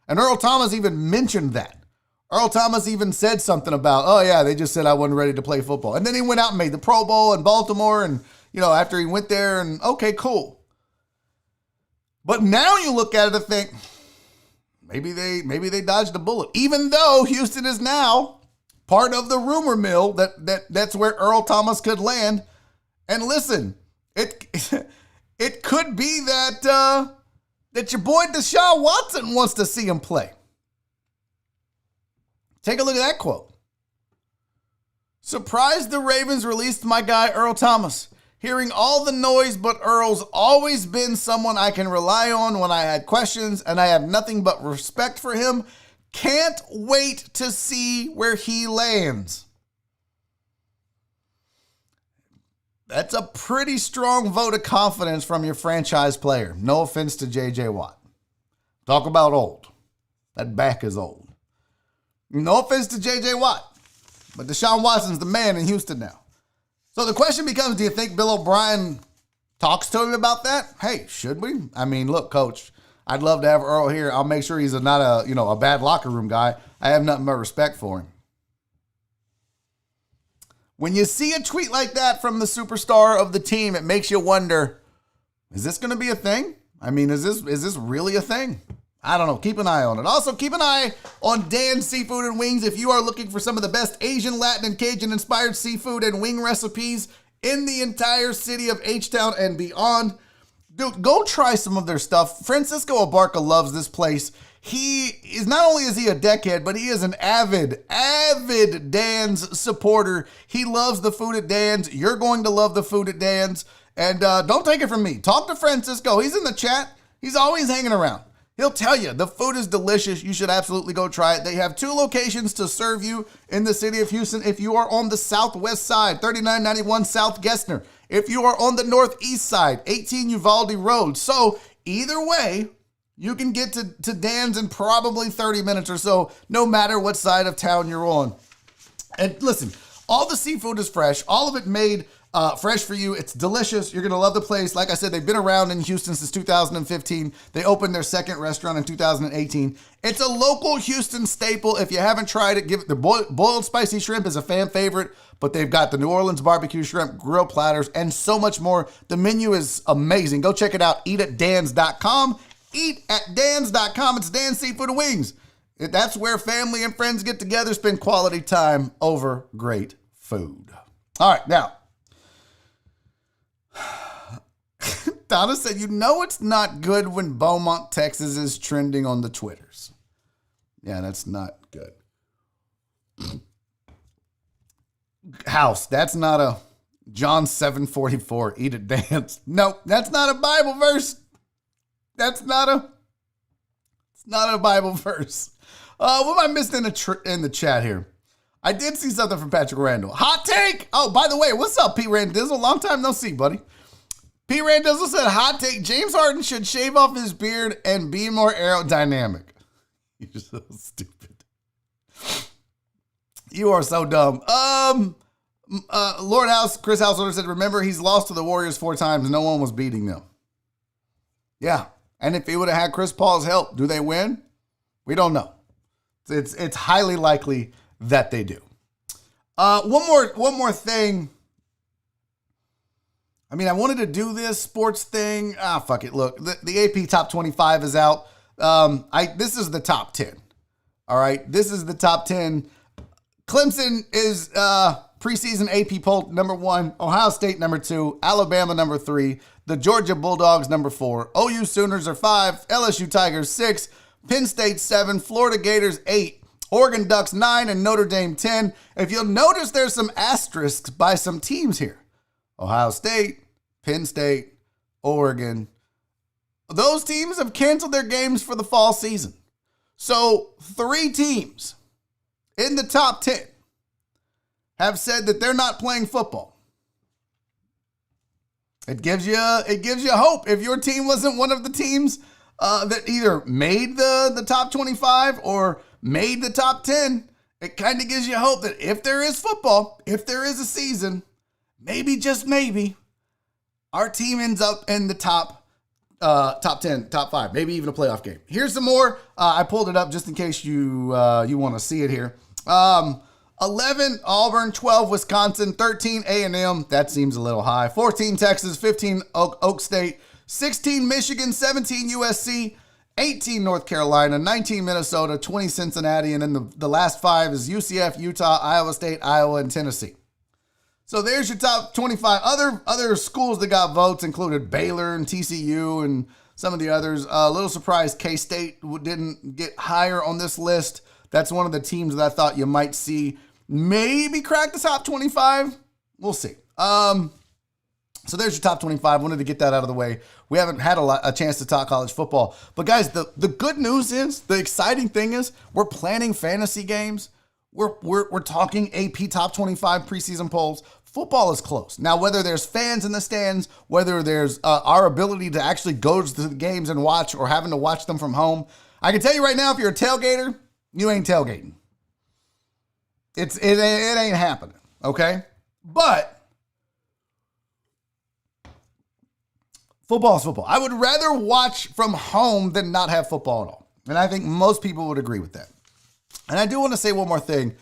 And Earl Thomas even mentioned that. Earl Thomas even said something about, oh yeah, they just said I wasn't ready to play football. And then he went out and made the Pro Bowl in Baltimore, and after he went there, and okay, cool. But now you look at it and think, maybe they dodged a bullet. Even though Houston is now part of the rumor mill that's where Earl Thomas could land. And listen, it could be that your boy Deshaun Watson wants to see him play. Take a look at that quote. Surprised the Ravens released my guy Earl Thomas. Hearing all the noise, but Earl's always been someone I can rely on when I had questions, and I have nothing but respect for him. Can't wait to see where he lands. That's a pretty strong vote of confidence from your franchise player. No offense to J.J. Watt. Talk about old. That back is old. No offense to J.J. Watt, but Deshaun Watson's the man in Houston now. So the question becomes, do you think Bill O'Brien talks to him about that? Hey, should we? I mean, look, coach, I'd love to have Earl here. I'll make sure he's not a bad locker room guy. I have nothing but respect for him. When you see a tweet like that from the superstar of the team, it makes you wonder, is this going to be a thing? I mean, is this really a thing? I don't know. Keep an eye on it. Also, keep an eye on Dan's Seafood and Wings if you are looking for some of the best Asian, Latin, and Cajun-inspired seafood and wing recipes in the entire city of H-Town and beyond. Dude, go try some of their stuff. Francisco Abarca loves this place. He is not only is he a deckhead, but he is an avid Dan's supporter. He loves the food at Dan's. You're going to love the food at Dan's. And don't take it from me. Talk to Francisco. He's in the chat. He's always hanging around. He'll tell you the food is delicious. You should absolutely go try it. They have 2 locations to serve you in the city of Houston. If you are on the southwest side, 3991 South Gessner. If you are on the northeast side, 18 Uvalde Road. So either way, you can get to Dan's in probably 30 minutes or so, no matter what side of town you're on. And listen, all the seafood is fresh. All of it made fresh for you. It's delicious. You're going to love the place. Like I said, they've been around in Houston since 2015. They opened their second restaurant in 2018. It's a local Houston staple. If you haven't tried it, give it the boiled spicy shrimp is a fan favorite, but they've got the New Orleans barbecue shrimp, grill platters, and so much more. The menu is amazing. Go check it out. Eatatdans.com. Eatatdans.com. It's Dan's Seafood and Wings. That's where family and friends get together, spend quality time over great food. All right, now, Donna said, it's not good when Beaumont, Texas is trending on the Twitters. Yeah, that's not good. House, that's not a John 7:44, eat at dance. No, that's not a Bible verse. It's not a Bible verse. What am I missing in the chat here? I did see something from Patrick Randall. Hot take! Oh, by the way, what's up, P. Randizzle? Long time no see, buddy. P. Randizzle said, hot take, James Harden should shave off his beard and be more aerodynamic. You're so stupid. You are so dumb. Lord House, Chris Householder said, remember, he's lost to the Warriors 4 times. No one was beating them. Yeah. And if he would have had Chris Paul's help, do they win? We don't know. It's highly likely that they do. One more thing. I mean, I wanted to do this sports thing. Fuck it. Look, the AP Top 25 is out. This is the top 10. All right. This is the top 10. Clemson is preseason AP poll number 1. Ohio State number 2. Alabama number 3. The Georgia Bulldogs number 4. OU Sooners are 5. LSU Tigers 6. Penn State 7. Florida Gators 8. Oregon Ducks 9 and Notre Dame 10. If you'll notice, there's some asterisks by some teams here. Ohio State, Penn State, Oregon. Those teams have canceled their games for the fall season. So 3 teams in the top 10 have said that they're not playing football. It gives you hope. If your team wasn't one of the teams that either made the top 25 or made the top 10, it kind of gives you hope that if there is football, if there is a season, maybe, just maybe, our team ends up in the top 10, top 5, maybe even a playoff game. Here's some more. I pulled it up just in case you want to see it here. 11, Auburn, 12, Wisconsin, 13, A&M. That seems a little high. 14, Texas, 15, Oak State, 16, Michigan, 17, USC, 18, North Carolina, 19, Minnesota, 20, Cincinnati, and then the last 5 is UCF, Utah, Iowa State, Iowa, and Tennessee. So there's your top 25. Other schools that got votes included Baylor and TCU and some of the others. A little surprised K-State didn't get higher on this list. That's one of the teams that I thought you might see maybe crack the top 25. We'll see. So there's your top 25. Wanted to get that out of the way. We haven't had a chance to talk college football. But guys, the good news is, the exciting thing is, we're planning fantasy games. We're talking AP top 25 preseason polls, Football is close. Now, whether there's fans in the stands, whether there's our ability to actually go to the games and watch or having to watch them from home, I can tell you right now, if you're a tailgater, you ain't tailgating. It ain't happening, okay? But football is football. I would rather watch from home than not have football at all. And I think most people would agree with that. And I do want to say one more thing.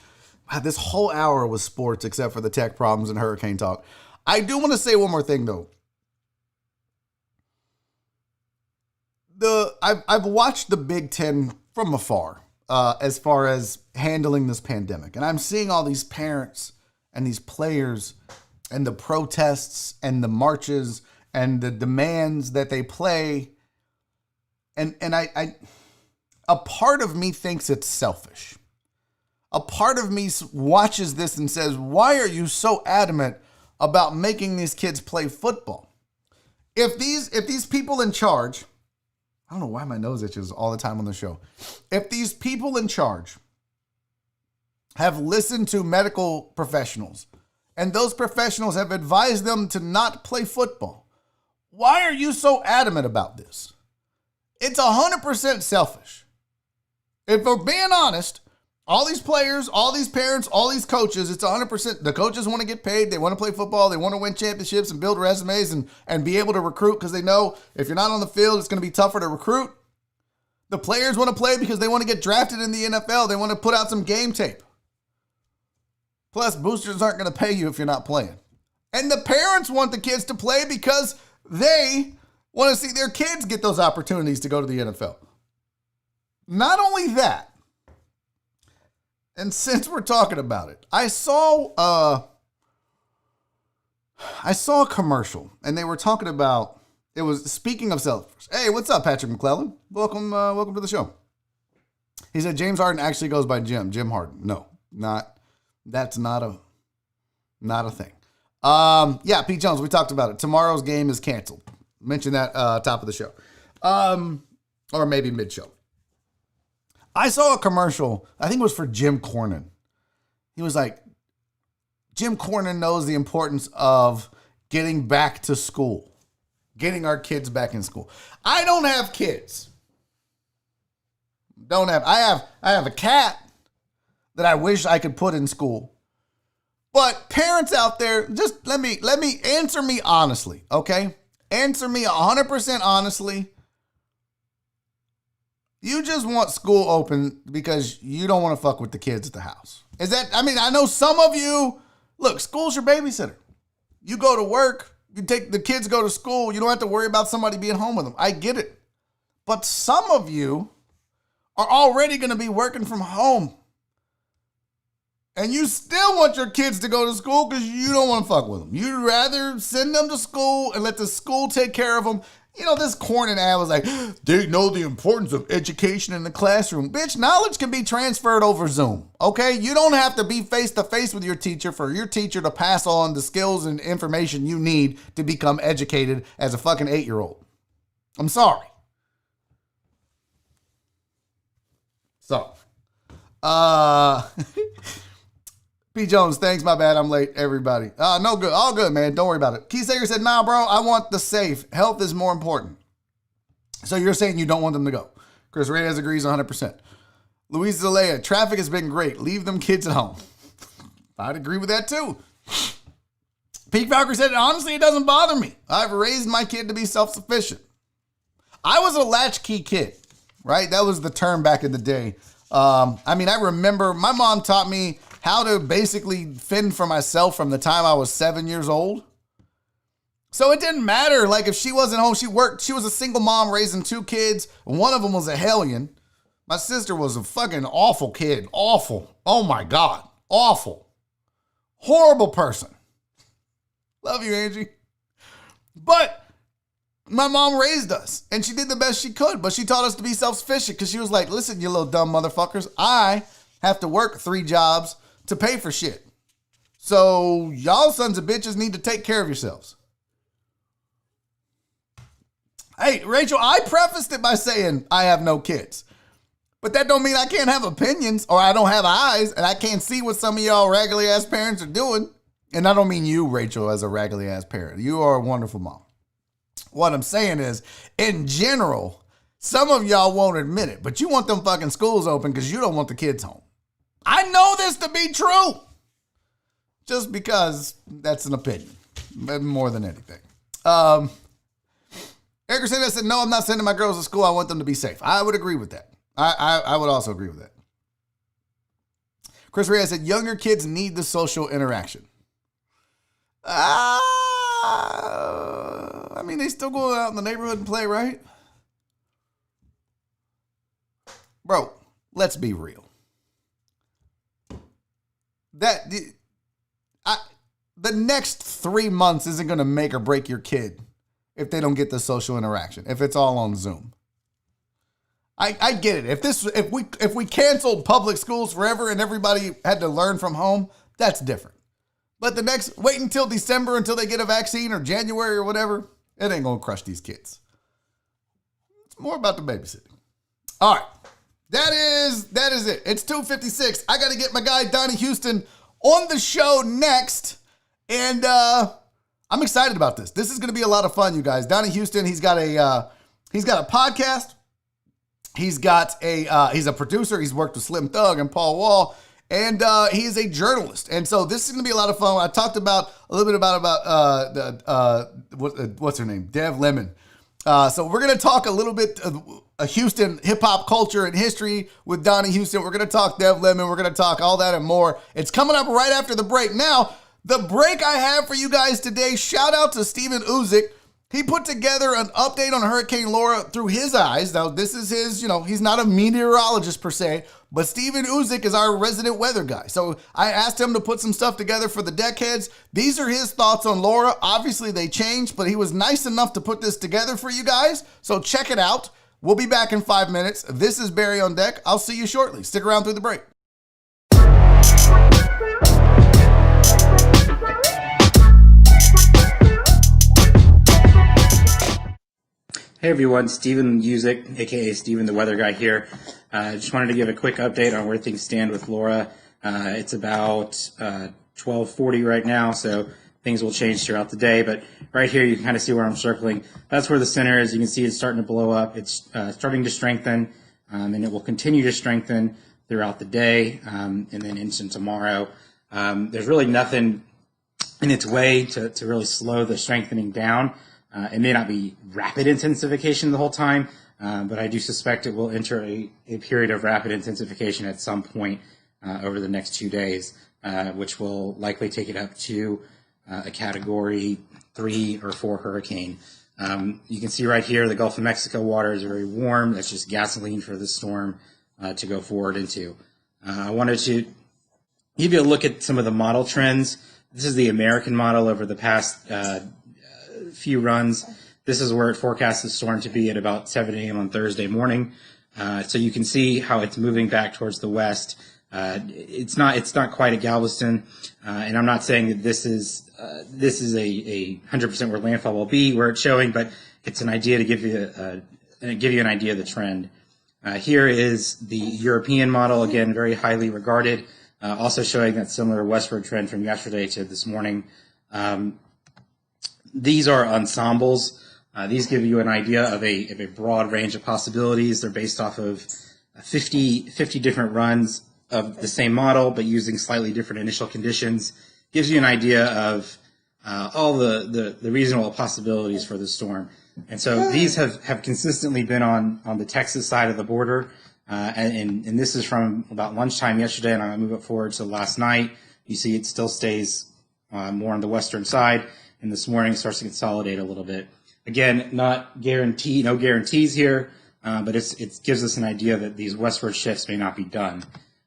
Wow, this whole hour was sports except for the tech problems and hurricane talk. I do want to say one more thing, though. I've watched the Big Ten from afar as far as handling this pandemic. And I'm seeing all these parents and these players and the protests and the marches and the demands that they play. And I a part of me thinks it's selfish. A part of me watches this and says, why are you so adamant about making these kids play football? If these people in charge, I don't know why my nose itches all the time on the show. If these people in charge have listened to medical professionals and those professionals have advised them to not play football, why are you so adamant about this? It's 100% selfish. If we're being honest, all these players, all these parents, all these coaches, it's 100%. The coaches want to get paid. They want to play football. They want to win championships and build resumes and be able to recruit because they know if you're not on the field, it's going to be tougher to recruit. The players want to play because they want to get drafted in the NFL. They want to put out some game tape. Plus, boosters aren't going to pay you if you're not playing. And the parents want the kids to play because they want to see their kids get those opportunities to go to the NFL. Not only that, and since we're talking about it, I saw a commercial, and they were talking about, it was, speaking of selfish. Hey, what's up, Patrick McClellan? Welcome to the show. He said James Harden actually goes by Jim Harden. No, that's not a thing. Yeah, Pete Jones, we talked about it. Tomorrow's game is canceled. Mentioned that top of the show. Or maybe mid-show. I saw a commercial, I think it was for Jim Cornyn. He was like, Jim Cornyn knows the importance of getting back to school, getting our kids back in school. I don't have kids. I have a cat that I wish I could put in school. But parents out there, just let me answer me honestly, okay? Answer me 100% honestly. You just want school open because you don't want to fuck with the kids at the house. I know some of you, look, school's your babysitter. You go to work, you take the kids go to school, you don't have to worry about somebody being home with them. I get it. But some of you are already going to be working from home. And you still want your kids to go to school because you don't want to fuck with them. You'd rather send them to school and let the school take care of them. You know, this Cornyn ad was like, they know the importance of education in the classroom. Bitch, knowledge can be transferred over Zoom, okay? You don't have to be face-to-face with your teacher for your teacher to pass on the skills and information you need to become educated as a fucking 8-year-old. I'm sorry. So, P. Jones, thanks, my bad, I'm late, everybody. No good, all good, man, don't worry about it. Keith Sager said, nah, bro, I want the safe. Health is more important. So you're saying you don't want them to go. Chris Reyes agrees 100%. Luis Zelaya, traffic has been great. Leave them kids at home. I'd agree with that too. Peak Falker said, honestly, it doesn't bother me. I've raised my kid to be self-sufficient. I was a latchkey kid, right? That was the term back in the day. I remember my mom taught me how to basically fend for myself from the time I was 7 years old. So it didn't matter. Like if she wasn't home, she worked. She was a single mom raising 2 kids. One of them was a hellion. My sister was a fucking awful kid. Awful. Oh my God. Awful. Horrible person. Love you, Angie. But my mom raised us and she did the best she could, but she taught us to be self-sufficient because she was like, listen, you little dumb motherfuckers, I have to work 3 jobs to pay for shit. So y'all sons of bitches need to take care of yourselves. Hey, Rachel, I prefaced it by saying I have no kids. But that don't mean I can't have opinions or I don't have eyes and I can't see what some of y'all raggedy ass parents are doing. And I don't mean you, Rachel, as a raggedy ass parent. You are a wonderful mom. What I'm saying is, in general, some of y'all won't admit it, but you want them fucking schools open because you don't want the kids home. I know this to be true. Just because that's an opinion, more than anything. Edgar said, no, I'm not sending my girls to school. I want them to be safe. I would agree with that. I would also agree with that. Chris Reyes said, younger kids need the social interaction. I mean, they still go out in the neighborhood and play, right? Bro, let's be real. The next 3 months isn't going to make or break your kid if they don't get the social interaction, if it's all on Zoom. I get it. If we canceled public schools forever and everybody had to learn from home, that's different. But wait until December until they get a vaccine or January or whatever, it ain't going to crush these kids. It's more about the babysitting. All right. That is it. It's 2:56. I got to get my guy Donnie Houston on the show next. And I'm excited about this. This is going to be a lot of fun, you guys. Donnie Houston, he's got a podcast. He's a producer. He's worked with Slim Thug and Paul Wall. And he is a journalist. And so this is going to be a lot of fun. I talked about a little bit about what's her name? Dev Lemon. So we're going to talk a little bit of Houston hip-hop culture and history with Donnie Houston. We're going to talk Dev Lemon. We're going to talk all that and more. It's coming up right after the break. Now, the break I have for you guys today, shout out to Steven Uzik. He put together an update on Hurricane Laura through his eyes. Now, this is his, he's not a meteorologist per se, but Steven Uzik is our resident weather guy. So I asked him to put some stuff together for the deckheads. These are his thoughts on Laura. Obviously, they changed, but he was nice enough to put this together for you guys. So check it out. We'll be back in 5 minutes. This is Barry on Deck. I'll see you shortly. Stick around through the break. Hey everyone, Steven Uzik, aka Steven the Weather Guy here. Just wanted to give a quick update on where things stand with Laura. It's about 12:40 right now, so things will change throughout the day. But right here, you can kind of see where I'm circling. That's where the center is. You can see it's starting to blow up. It's starting to strengthen, and it will continue to strengthen throughout the day and then into tomorrow. There's really nothing in its way to really slow the strengthening down. It may not be rapid intensification the whole time, but I do suspect it will enter a period of rapid intensification at some point over the next 2 days, which will likely take it up to a Category 3 or 4 hurricane. You can see right here the Gulf of Mexico water is very warm. That's just gasoline for the storm to go forward into. I wanted to give you a look at some of the model trends. This is the American model over the past few runs. This is where it forecasts the storm to be at about 7 a.m. on Thursday morning. So you can see how it's moving back towards the west. It's not quite at Galveston, and I'm not saying that this is a 100% where landfall will be where it's showing, but it's an idea to give you an idea of the trend. Here is the European model, again very highly regarded, also showing that similar westward trend from yesterday to this morning. These are ensembles. These give you an idea of a broad range of possibilities. They're based off of 50 different runs of the same model, but using slightly different initial conditions. Gives you an idea of all the reasonable possibilities for the storm. And so these have consistently been on the Texas side of the border. And this is from about lunchtime yesterday, and I'm going to move it forward to last night. You see it still stays more on the western side. And this morning it starts to consolidate a little bit. Again, no guarantees here, but it gives us an idea that these westward shifts may not be done.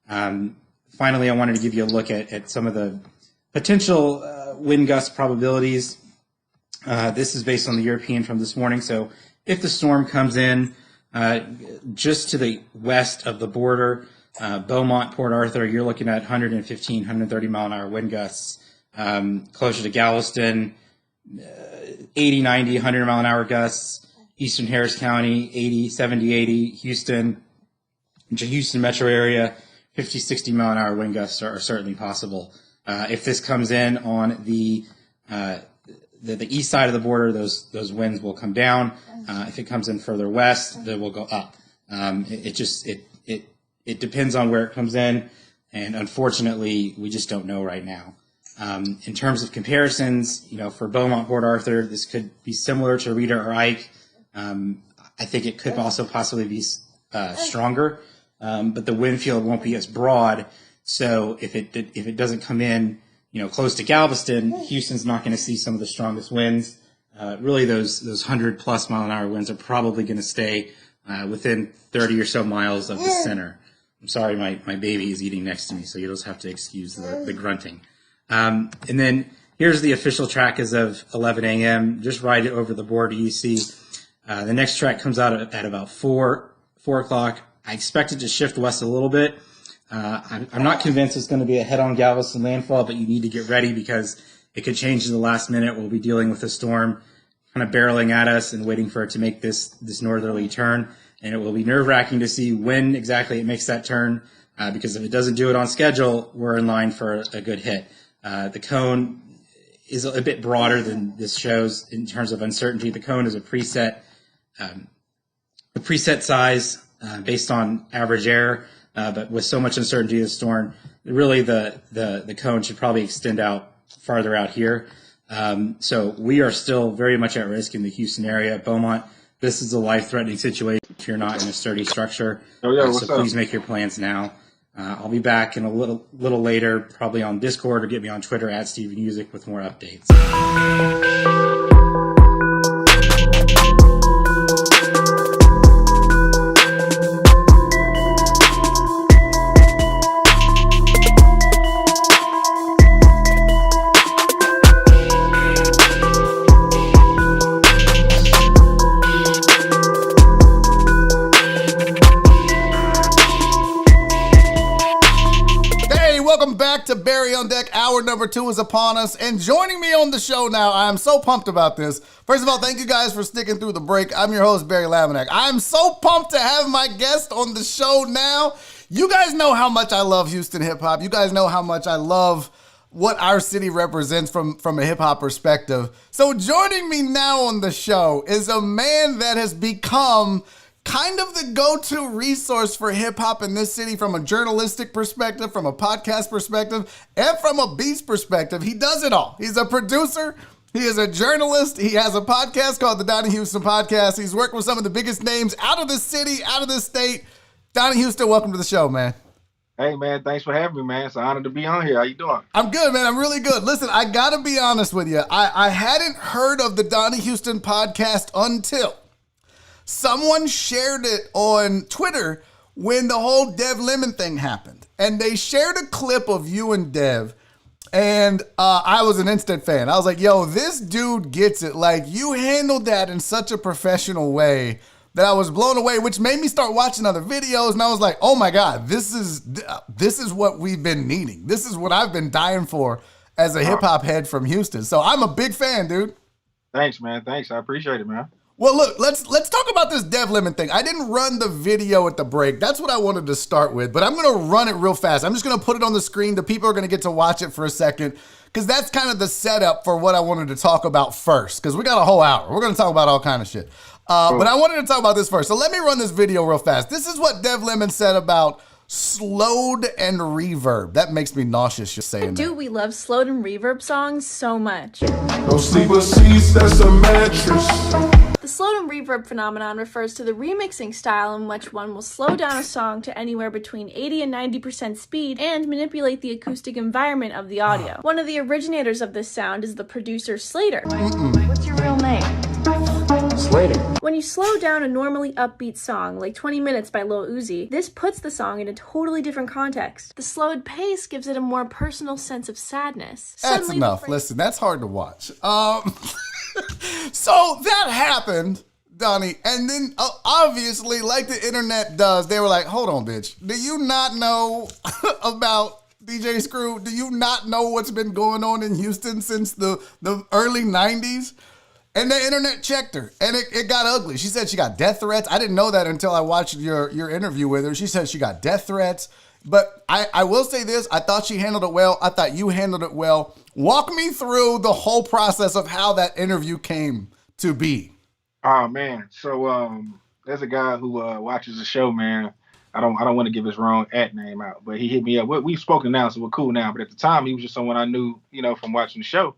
Finally, I wanted to give you a look at some of the potential wind gust probabilities. This is based on the European from this morning. So if the storm comes in just to the west of the border, Beaumont, Port Arthur, you're looking at 115, 130 mile an hour wind gusts. Closer to Galveston, 80, 90, 100 mile an hour gusts. Eastern Harris County, 80, 70, 80. Houston metro area, 50, 60 mile an hour wind gusts are certainly possible. If this comes in on the east side of the border, those winds will come down. If it comes in further west, they will go up. It depends on where it comes in, and unfortunately, we just don't know right now. In terms of comparisons, for Beaumont, Port Arthur, this could be similar to Rita or Ike. I think it could also possibly be stronger, but the wind field won't be as broad. So if it doesn't come in, close to Galveston, Houston's not going to see some of the strongest winds. Really, those 100+ mile an hour winds are probably going to stay within 30 or so miles of the center. I'm sorry, my baby is eating next to me, so you'll just have to excuse the grunting. And then here's the official track as of 11 a.m. Just right over the border, you see. The next track comes out at about 4 o'clock. I expect it to shift west a little bit. I'm not convinced it's going to be a head-on Galveston landfall, but you need to get ready because it could change in the last minute. We'll be dealing with a storm kind of barreling at us and waiting for it to make this northerly turn. And it will be nerve-wracking to see when exactly it makes that turn, because if it doesn't do it on schedule, we're in line for a good hit. The cone is a bit broader than this shows in terms of uncertainty. The cone is a preset size based on average air, but with so much uncertainty of the storm, really the cone should probably extend out farther out here. So we are still very much at risk in the Houston area. Beaumont, this is a life-threatening situation if you're not in a sturdy structure. So please make your plans now. I'll be back in a little later, probably on Discord, or get me on Twitter at Steven Music with more updates. Welcome back to Barry on Deck. Hour number 2 is upon us, and joining me on the show now, I'm so pumped about this. First of all, thank you guys for sticking through the break. I'm your host, Barry Laminack. I'm so pumped to have my guest on the show now. You guys know how much I love Houston hip-hop. You guys know how much I love what our city represents from a hip-hop perspective. So joining me now on the show is a man that has become kind of the go-to resource for hip-hop in this city from a journalistic perspective, from a podcast perspective, and from a beats perspective. He does it all. He's a producer. He is a journalist. He has a podcast called the Donnie Houston Podcast. He's worked with some of the biggest names out of this city, out of this state. Donnie Houston, welcome to the show, man. Hey, man, thanks for having me, man. It's an honor to be on here. How you doing? I'm good, man. I'm really good. Listen, I got to be honest with you. I hadn't heard of the Donnie Houston Podcast until someone shared it on Twitter when the whole Dev Lemon thing happened. And they shared a clip of you and Dev. And I was an instant fan. I was like, yo, this dude gets it. Like, you handled that in such a professional way that I was blown away, which made me start watching other videos. And I was like, oh my God, this is what we've been needing. This is what I've been dying for as a hip hop head from Houston. So I'm a big fan, dude. Thanks, man. Thanks. I appreciate it, man. Well, look, let's talk about this Dev Lemon thing. I didn't run the video at the break. That's what I wanted to start with, but I'm going to run it real fast. I'm just going to put it on the screen. The people are going to get to watch it for a second because that's kind of the setup for what I wanted to talk about first because we got a whole hour. We're going to talk about all kind of shit. But I wanted to talk about this first. So let me run this video real fast. This is what Dev Lemon said about slowed and reverb. That makes me nauseous just saying that. Dude, we love slowed and reverb songs so much. No sleeper seats, that's a mattress. The slowed and reverb phenomenon refers to the remixing style in which one will slow down a song to anywhere between 80 and 90% speed and manipulate the acoustic environment of the audio. One of the originators of this sound is the producer Slater. What's your real name? Slater. When you slow down a normally upbeat song, like 20 Minutes by Lil Uzi, this puts the song in a totally different context. The slowed pace gives it a more personal sense of sadness. That's enough. Listen, that's hard to watch. So that happened, Donnie, and then obviously, like the internet does, they were like, hold on, bitch. Do you not know about DJ Screw? Do you not know what's been going on in Houston since the early 90s? And the internet checked her, and it got ugly. She said she got death threats. I didn't know that until I watched your interview with her. She said she got death threats. But I will say this. I thought she handled it well. I thought you handled it well. Walk me through the whole process of how that interview came to be. Oh man, so there's a guy who watches the show, man. I don't want to give his wrong name out, but he hit me up. We've spoken now, so we're cool now. But at the time, he was just someone I knew, from watching the show.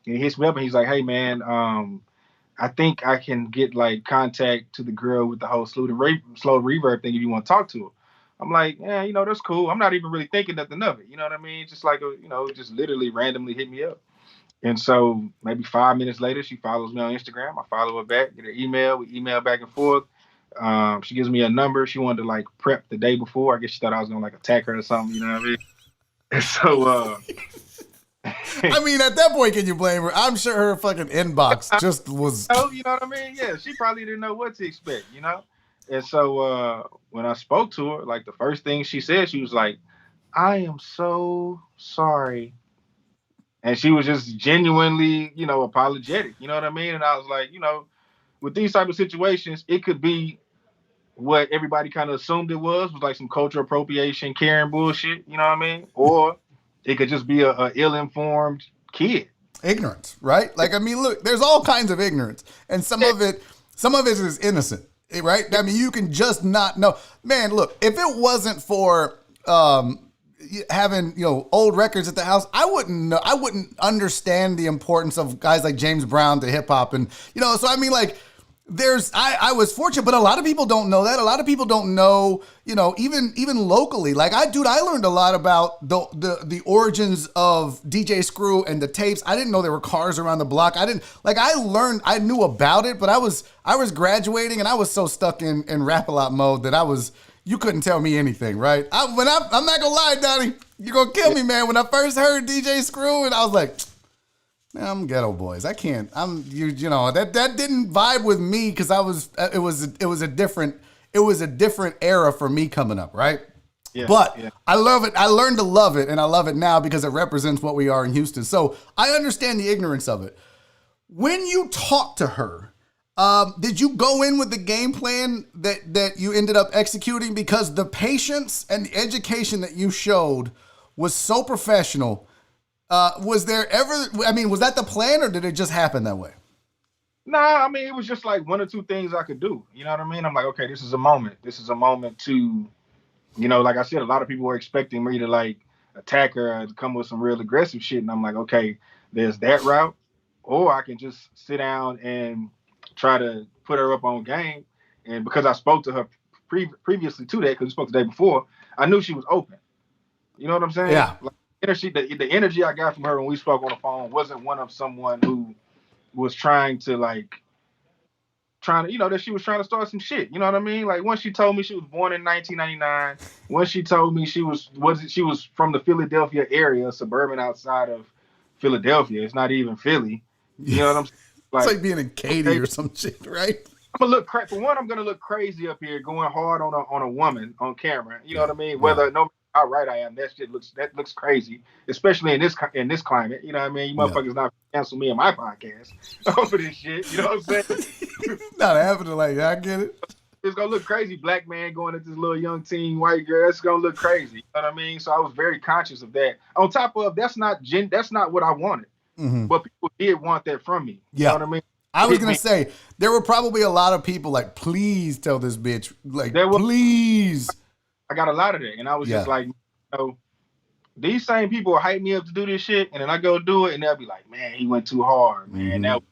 And he hits me up and he's like, "Hey man, I think I can get like contact to the girl with the whole slow reverb thing if you want to talk to her." I'm like, "Yeah, that's cool. I'm not even really thinking nothing of it. You know what I mean? Just like just literally randomly hit me up." And so maybe 5 minutes later, she follows me on Instagram. I follow her back, get her email. We email back and forth. She gives me a number. She wanted to like prep the day before. I guess she thought I was gonna like attack her or something. You know what I mean? And so, I mean, at that point, can you blame her? I'm sure her fucking inbox just was. Oh, you know what I mean? Yeah, she probably didn't know what to expect. And so when I spoke to her, like the first thing she said, she was like, "I am so sorry." And she was just genuinely, apologetic. You know what I mean? And I was like, with these type of situations, it could be what everybody kind of assumed it was like some cultural appropriation, Karen bullshit. You know what I mean? Or it could just be a ill-informed kid. Ignorance, right? Like, I mean, look, there's all kinds of ignorance. And some of it is innocent, right? I mean, you can just not know. Man, look, if it wasn't for having old records at the house, I wouldn't understand the importance of guys like James Brown to hip hop, and so I mean, like, I was fortunate, but a lot of people don't know that. A lot of people don't know, even locally. Like I learned a lot about the origins of DJ Screw and the tapes. I didn't know there were cars around the block. I knew about it, but I was graduating and I was so stuck in Rap-A-Lot mode that you couldn't tell me anything, right? I'm not gonna lie, Donnie, you're gonna kill me, man. When I first heard DJ Screw, and I was like, man, I'm Ghetto Boys. I can't. That didn't vibe with me because it was a different era for me coming up, right? Yeah, but yeah. I love it. I learned to love it, and I love it now because it represents what we are in Houston. So I understand the ignorance of it. When you talk to her, did you go in with the game plan that you ended up executing? Because the patience and the education that you showed was so professional. Was that the plan, or did it just happen that way? Nah, I mean, it was just like one or two things I could do. You know what I mean? I'm like, okay, this is a moment. This is a moment to, like I said, a lot of people were expecting me to like attack her and come with some real aggressive shit. And I'm like, okay, there's that route, or I can just sit down and try to put her up on game. And because I spoke to her previously to that, because we spoke the day before, I knew she was open. You know what I'm saying? Yeah. Like, the energy I got from her when we spoke on the phone wasn't one of someone who was trying to that she was trying to start some shit. You know what I mean? Like once she told me she was born in 1999, once she told me she was from the Philadelphia area, suburban outside of Philadelphia. It's not even Philly. You know what I'm saying? It's like being in Katy or some shit, right? I'm gonna look for one. I'm gonna look crazy up here, going hard on a woman on camera. You know what I mean? Whether no matter how right I am, that looks crazy, especially in this climate. You know what I mean? You motherfuckers not cancel me on my podcast over this shit. You know what I'm saying? Not happening like that. I get it. It's gonna look crazy. Black man going at this little young teen white girl. That's gonna look crazy. You know what I mean? So I was very conscious of that. On top of that's not what I wanted. Mm-hmm. But people did want that from me. You know what I mean? I was gonna say there were probably a lot of people like, please tell this bitch, like, please. I got a lot of that, and I was just like, these same people will hype me up to do this shit, and then I go do it, and they'll be like, man, he went too hard, man. That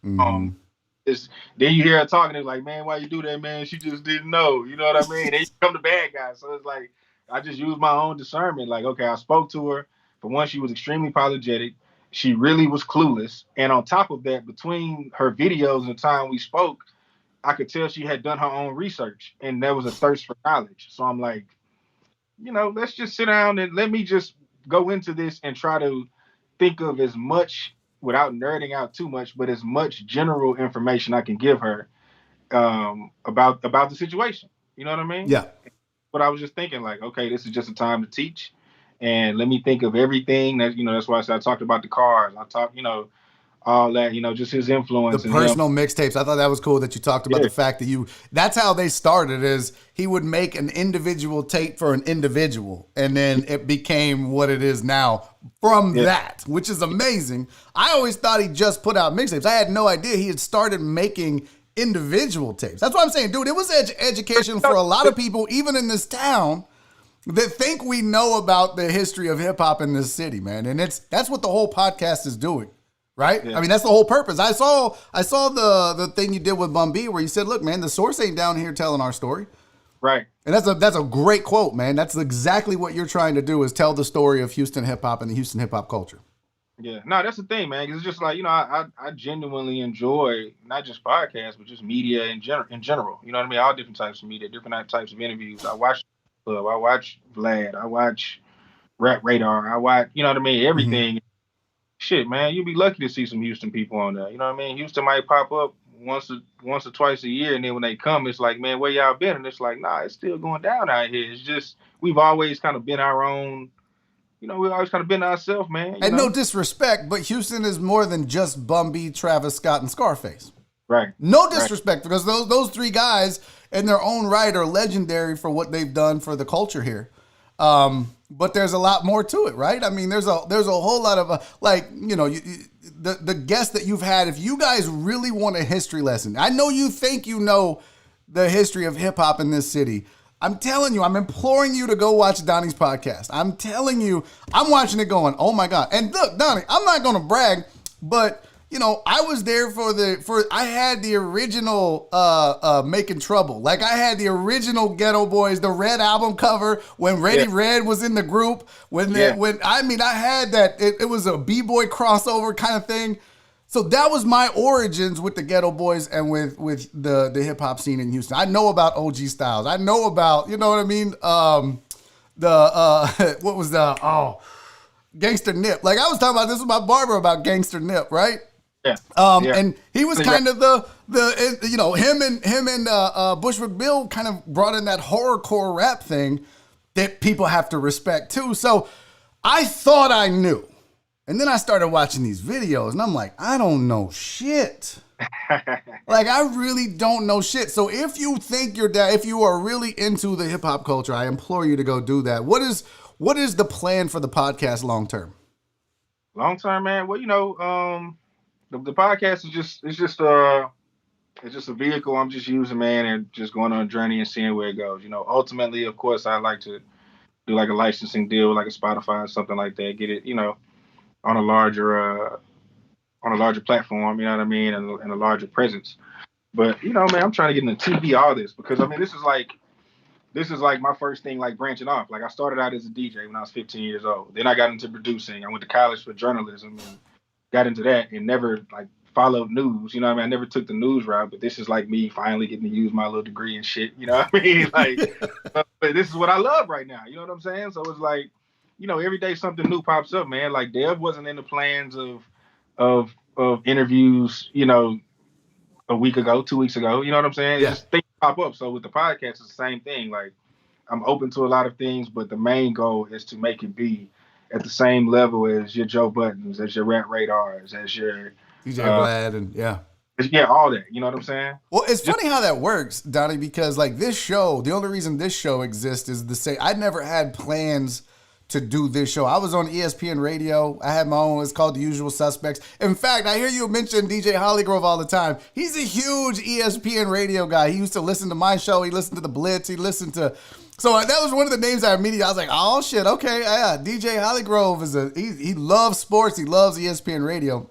then you hear her talking, it's like, man, why you do that, man? She just didn't know. You know what I mean? Then you become the bad guy. So it's like I just used my own discernment. Like, okay, I spoke to her. For one, she was extremely apologetic. She really was clueless. And on top of that, between her videos and the time we spoke, I could tell she had done her own research, and there was a thirst for knowledge. So I'm like, let's just sit down and let me just go into this and try to think of as much, without nerding out too much, but as much general information I can give her about the situation. You know what I mean? Yeah. But I was just thinking like, okay, this is just a time to teach. And let me think of everything that, that's why I said I talked about the cars. I talked, all that, just his influence. The and personal him. mixtapes. I thought that was cool that you talked about the fact that that's how they started, is he would make an individual tape for an individual, and then it became what it is now from that, which is amazing. I always thought he just put out mixtapes. I had no idea he had started making individual tapes. That's what I'm saying, dude. It was education for a lot of people, even in this town, that think we know about the history of hip hop in this city, man. And that's what the whole podcast is doing. Right? Yeah. I mean, that's the whole purpose. I saw the thing you did with Bun B where you said, look, man, the source ain't down here telling our story. Right. And that's a great quote, man. That's exactly what you're trying to do, is tell the story of Houston hip hop and the Houston hip hop culture. Yeah. No, that's the thing, man. It's just like, I genuinely enjoy not just podcasts, but just media in general. You know what I mean? All different types of media, different types of interviews. I watch Club, I watch Vlad, I watch Rap Radar, I watch, you know what I mean? Everything. Mm-hmm. Shit, man, you'd be lucky to see some Houston people on there. You know what I mean? Houston might pop up once or twice a year, and then when they come, it's like, man, where y'all been? And it's like, nah, it's still going down out here. It's just we've always kind of been our own. We've always kind of been ourselves, man. And no disrespect, but Houston is more than just Bun B, Travis Scott, and Scarface. Right. No disrespect, because those three guys in their own right are legendary for what they've done for the culture here. But there's a lot more to it, right? I mean, there's a whole lot of the guests that you've had. If you guys really want a history lesson, I know you think you know the history of hip hop in this city. I'm telling you, I'm imploring you to go watch Donnie's podcast. I'm telling you, I'm watching it going, oh my God. And look, Donnie, I'm not going to brag, but I was there I had the original Making Trouble. Like, I had the original Ghetto Boys, the Red album cover when Ready Red was in the group. I had that. It was a B-boy crossover kind of thing. So that was my origins with the Ghetto Boys and with the hip hop scene in Houston. I know about OG Styles. I know about, you know what I mean? What was Gangster Nip. Like, I was talking about this with my barber about Gangster Nip, right? Yeah. And he was kind of him and Bushwick Bill kind of brought in that horrorcore rap thing that people have to respect too. So I thought I knew. And then I started watching these videos and I'm like, I don't know shit. Like, I really don't know shit. So if you think if you are really into the hip hop culture, I implore you to go do that. What is the plan for the podcast long term? Long term, man. Well, the podcast is just a vehicle I'm just using, man, and just going on a journey and seeing where it goes. Ultimately, of course, I'd like to do like a licensing deal, like a Spotify or something like that. Get it, on a larger platform. You know what I mean, and a larger presence. But man, I'm trying to get into TV, all this, because I mean, this is like my first thing, like branching off. Like, I started out as a DJ when I was 15 years old. Then I got into producing. I went to college for journalism and got into that and never like followed news. You know what I mean? I never took the news route, but this is like me finally getting to use my little degree and shit. You know what I mean? Like, but this is what I love right now. You know what I'm saying? So it's like, every day something new pops up, man. Like, Dev wasn't in the plans of interviews, a week ago, 2 weeks ago. You know what I'm saying? Yeah. Just things pop up. So with the podcast, it's the same thing. Like, I'm open to a lot of things, but the main goal is to make it be at the same level as your Joe Buttons, as your Rap Radars, as your DJ Vlad, and all that. You know what I'm saying? Well, it's funny how that works, Donnie, because like this show, the only reason this show exists is the same. I never had plans to do this show. I was on ESPN radio. I had my own. It's called The Usual Suspects. In fact, I hear you mention DJ Hollygrove all the time. He's a huge ESPN radio guy. He used to listen to my show. He listened to The Blitz. He listened to... So that was one of the names I immediately... I was like, oh, shit, okay. Yeah, DJ Hollygrove he loves sports. He loves ESPN radio.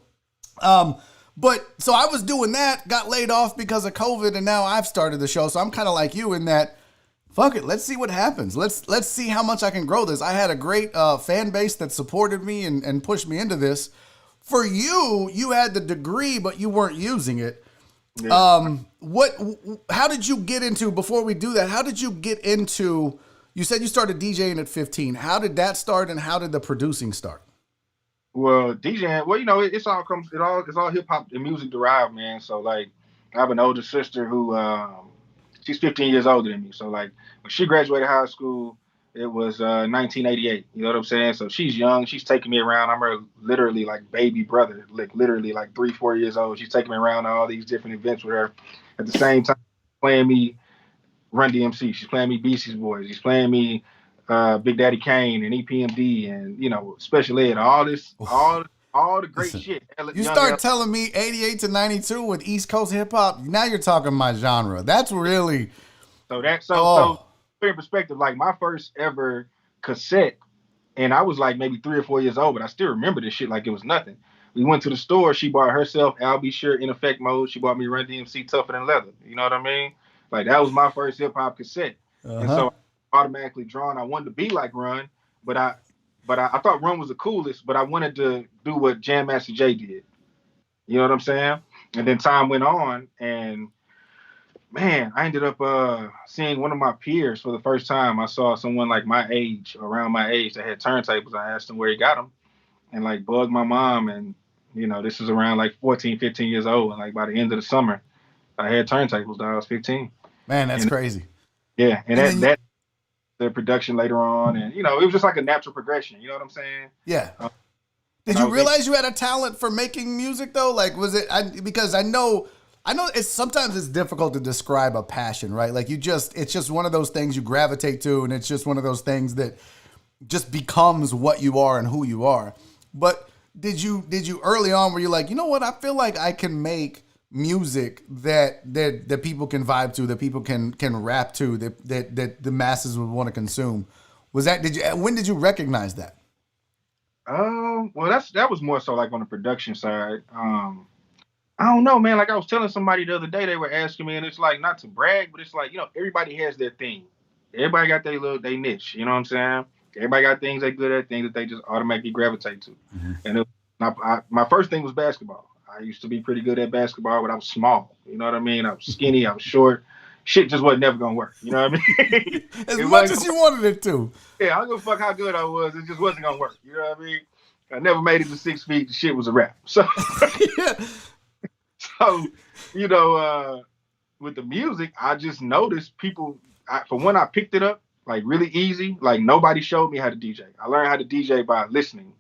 But so I was doing that, got laid off because of COVID, and now I've started the show. So I'm kind of like you in that, fuck it, let's see what happens. Let's see how much I can grow this. I had a great fan base that supported me and pushed me into this. For you, you had the degree, but you weren't using it. Yeah. How did you get into, before we do that, how did you get into, you said you started DJing at 15. How did that start and how did the producing start? Well, DJing, it's all hip hop and music derived, man. So like, I have an older sister who, she's 15 years older than me. So like, when she graduated high school, It was 1988. You know what I'm saying? So she's young. She's taking me around. I'm her literally like baby brother, like literally like 3-4 years old. She's taking me around to all these different events with her. At the same time, playing me Run DMC. She's playing me Beastie Boys. She's playing me Big Daddy Kane and EPMD and Special Ed. All this, all the great shit. You start telling me 88 to 92 with East Coast hip hop. Now you're talking my genre. That's really so in perspective. Like my first ever cassette, and I was like maybe 3 or 4 years old, but I still remember this shit like it was nothing. We went to the store. She bought herself I'll Be Sure in Effect Mode. She bought me Run DMC Tougher Than Leather. You know what I mean? Like that was my first hip hop cassette, and so automatically drawn. I wanted to be like Run, but I thought Run was the coolest. But I wanted to do what Jam Master Jay did. You know what I'm saying? And then time went on, and man, I ended up seeing one of my peers for the first time. I saw someone like my age, around my age, that had turntables. I asked him where he got them, and like bugged my mom. And this was around like 14, 15 years old, and like by the end of the summer, I had turntables. I was 15. Man, that's crazy. Yeah, and that the production later on, and it was just like a natural progression. You know what I'm saying? Yeah. Did you realize you had a talent for making music though? Like, was it? Because I know sometimes it's difficult to describe a passion, right? Like it's just one of those things you gravitate to, and it's just one of those things that just becomes what you are and who you are. But did you early on were you like, you know what? I feel like I can make music that people can vibe to, that people can rap to, that the masses would want to consume. When did you recognize that? Well, that was more so like on the production side. I don't know, man. Like I was telling somebody the other day, they were asking me, and it's like, not to brag, but it's like, everybody has their thing. Everybody got their niche. You know what I'm saying? Everybody got things they're good at, things that they just automatically gravitate to. Mm-hmm. And my first thing was basketball. I used to be pretty good at basketball, but I was small. You know what I mean? I was skinny. I was short. Shit just wasn't never going to work. You know what I mean? As much as you wanted it to. Yeah, I don't give a fuck how good I was. It just wasn't going to work. You know what I mean? I never made it to 6 feet. The shit was a wrap. So, with the music, I just noticed people, for when I picked it up, like really easy, like nobody showed me how to DJ. I learned how to DJ by listening.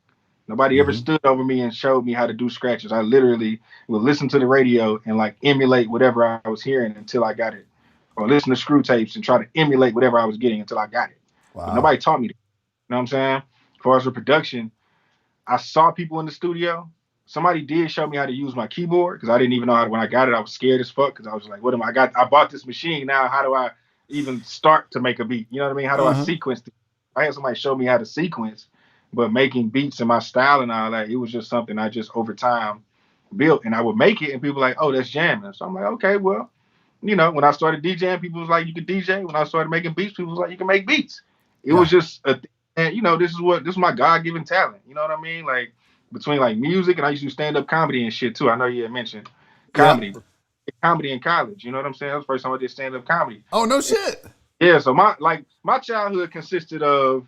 Nobody ever stood over me and showed me how to do scratches. I literally would listen to the radio and like emulate whatever I was hearing until I got it. Or listen to screw tapes and try to emulate whatever I was getting until I got it. Wow. But nobody taught me that. You know what I'm saying? As far as the production, I saw people in the studio. Somebody did show me how to use my keyboard because I didn't even know how. When I got it, I was scared as fuck because I was like, I bought this machine. Now how do I even start to make a beat? You know what I mean? How do I sequence? I had somebody show me how to sequence. But making beats and my style and all that, it was just something I just over time built. And I would make it and people were like, oh, that's jamming. So I'm like, okay, well, when I started DJing, people was like, you could DJ. When I started making beats, people was like, you can make beats. It was just this is my God-given talent. You know what I mean? Like between like music, and I used to do stand-up comedy and shit too. I know you had mentioned comedy. Yeah. Comedy in college. You know what I'm saying? That was the first time I did stand-up comedy. Oh, no shit. Yeah, so my childhood consisted of,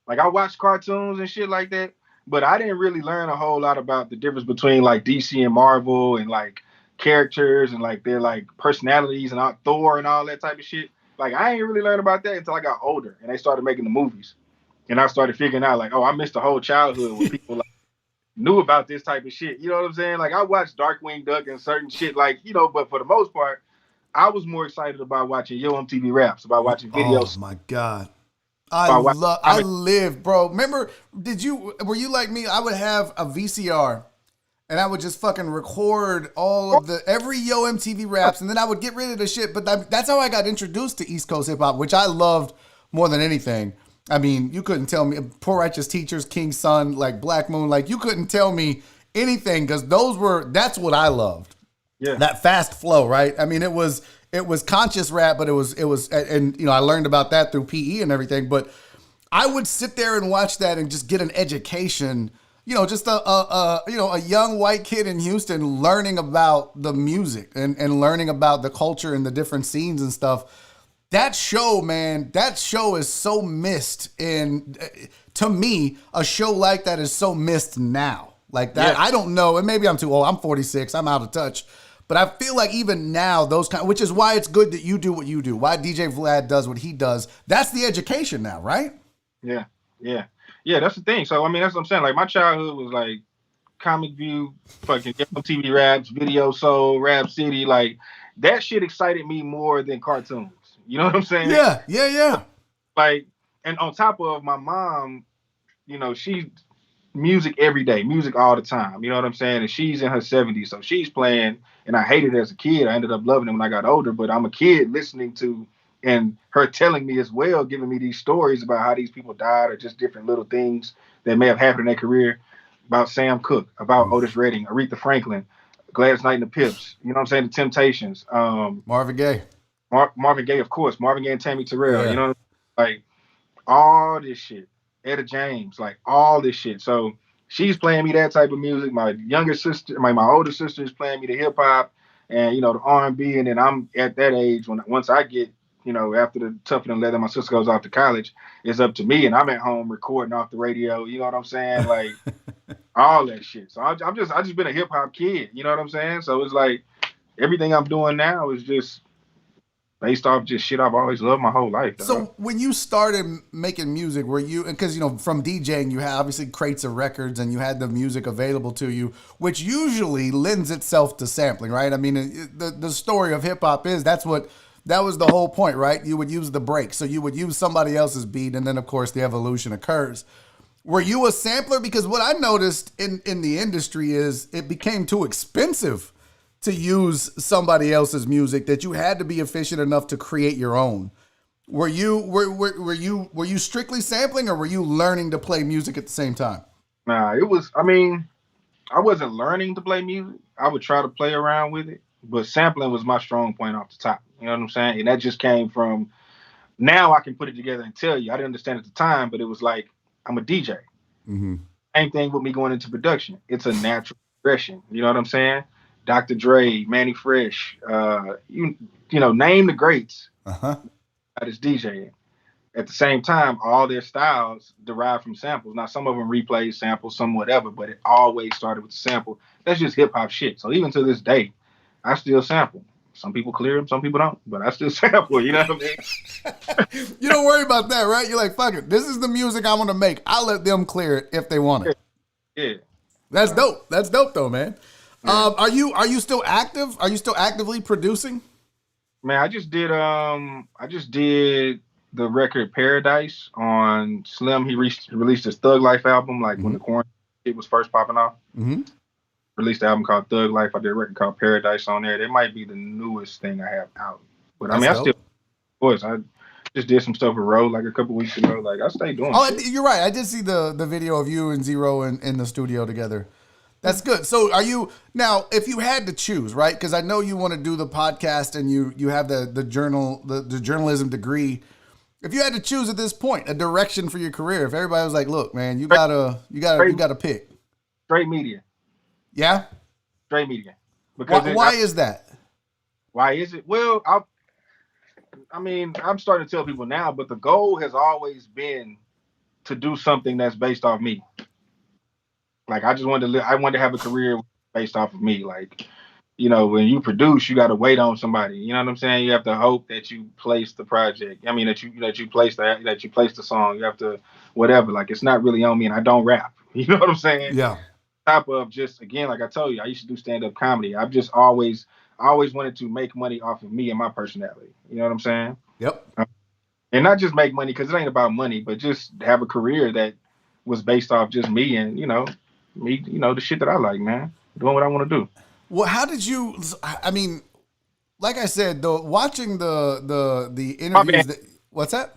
like, I watched cartoons and shit like that, but I didn't really learn a whole lot about the difference between like DC and Marvel and like characters and like their like personalities and Thor and all that type of shit. Like I ain't really learned about that until I got older and they started making the movies. And I started figuring out like, oh, I missed the whole childhood when people like knew about this type of shit. You know what I'm saying? Like I watched Darkwing Duck and certain shit like, but for the most part, I was more excited about watching Yo MTV Raps, about watching videos. Oh my God. I lived, bro. Remember, were you like me? I would have a VCR and I would just fucking record all of every Yo MTV Raps, and then I would get rid of the shit. But that's how I got introduced to East Coast hip hop, which I loved more than anything. I mean, you couldn't tell me Poor Righteous Teachers, King's Son, like Black Moon, like you couldn't tell me anything because that's what I loved. Yeah. That fast flow, right? I mean, it was conscious rap, but it was, and I learned about that through PE and everything. But I would sit there and watch that and just get an education. Just a young white kid in Houston learning about the music and learning about the culture and the different scenes and stuff. That show, man, is so missed. And to me, a show like that is so missed now. Like that, yeah. I don't know, and maybe I'm too old. I'm 46. I'm out of touch. But I feel like even now, which is why it's good that you do what you do, why DJ Vlad does what he does. That's the education now, right? Yeah. That's the thing. So I mean, that's what I'm saying. Like my childhood was like Comic View, fucking MTV Raps, Video Soul, Rap City. Like that shit excited me more than cartoons. You know what I'm saying? Yeah. Like, and on top of my mom, she's music every day, music all the time. You know what I'm saying? And she's in her 70s, so she's playing. And I hated it as a kid. I ended up loving it when I got older. But I'm a kid listening to and her telling me as well, giving me these stories about how these people died or just different little things that may have happened in their career, about Sam Cooke, about Otis Redding, Aretha Franklin, Gladys Knight and the Pips, you know what I'm saying? The Temptations. Marvin Gaye. Marvin Gaye, of course. Marvin Gaye and Tammy Terrell, Yeah. you know, like all this shit. Etta James, like all this shit. So she's playing me that type of music. My younger sister, my older sister is playing me the hip hop and, the R&B. And then I'm at that age once I get, after the Tougher Than Leather, my sister goes off to college, it's up to me. And I'm at home recording off the radio. You know what I'm saying? Like all that shit. So I just been a hip hop kid. You know what I'm saying? So it's like everything I'm doing now is just based off just shit I've always loved my whole life. Dog. So when you started making music, were you, because, from DJing, you had obviously crates of records and you had the music available to you, which usually lends itself to sampling, right? I mean, the story of hip hop is that was the whole point, right? You would use the break. So you would use somebody else's beat. And then, of course, the evolution occurs. Were you a sampler? Because what I noticed in the industry is it became too expensive to use somebody else's music, that you had to be efficient enough to create your own. Were you strictly sampling, or were you learning to play music at the same time? Nah, I wasn't learning to play music. I would try to play around with it, but sampling was my strong point off the top. You know what I'm saying? And that just came from, now I can put it together and tell you. I didn't understand at the time, but it was like, I'm a DJ. Mm-hmm. Same thing with me going into production. It's a natural progression. You know what I'm saying? Dr. Dre, Manny Fresh, name the greats. That is DJing. At the same time, all their styles derive from samples. Now, some of them replay samples, some whatever, but it always started with the sample. That's just hip hop shit. So even to this day, I still sample. Some people clear them, some people don't, but I still sample. You know what I mean? You don't worry about that, right? You're like, fuck it. This is the music I want to make. I'll let them clear it if they want it. Yeah. That's dope. That's dope, though, man. Yeah. Are you still active? Are you still actively producing? Man, I just did the record Paradise on Slim. He released his Thug Life album, like when the quarantine shit was first popping off. Mm-hmm. Released the album called Thug Life. I did a record called Paradise on there. That might be the newest thing I have out. But I still, of course, I just did some stuff with Ro like a couple weeks ago. Like I stay doing shit. You're right. I did see the video of you and Zero in the studio together. That's good. So are you, now, if you had to choose, right? Because I know you want to do the podcast and you have the journalism degree. If you had to choose at this point a direction for your career, if everybody was like, look, man, you gotta pick. Straight media. Yeah? Straight media. Because why is that? Why is it? Well, I'm starting to tell people now, but the goal has always been to do something that's based off me. Like I just wanted to have a career based off of me. Like, when you produce, you got to wait on somebody. You know what I'm saying? You have to hope that you place the project. I mean, that you place the song. You have to whatever. Like it's not really on me, and I don't rap. You know what I'm saying? Yeah. Top of just, again, like I told you, I used to do stand-up comedy. I've just always wanted to make money off of me and my personality. You know what I'm saying? Yep. And not just make money because it ain't about money, but just have a career that was based off just me and me, the shit that I like, man, doing what I want to do. Well, how did you? I mean, like I said, watching the interviews. What's that?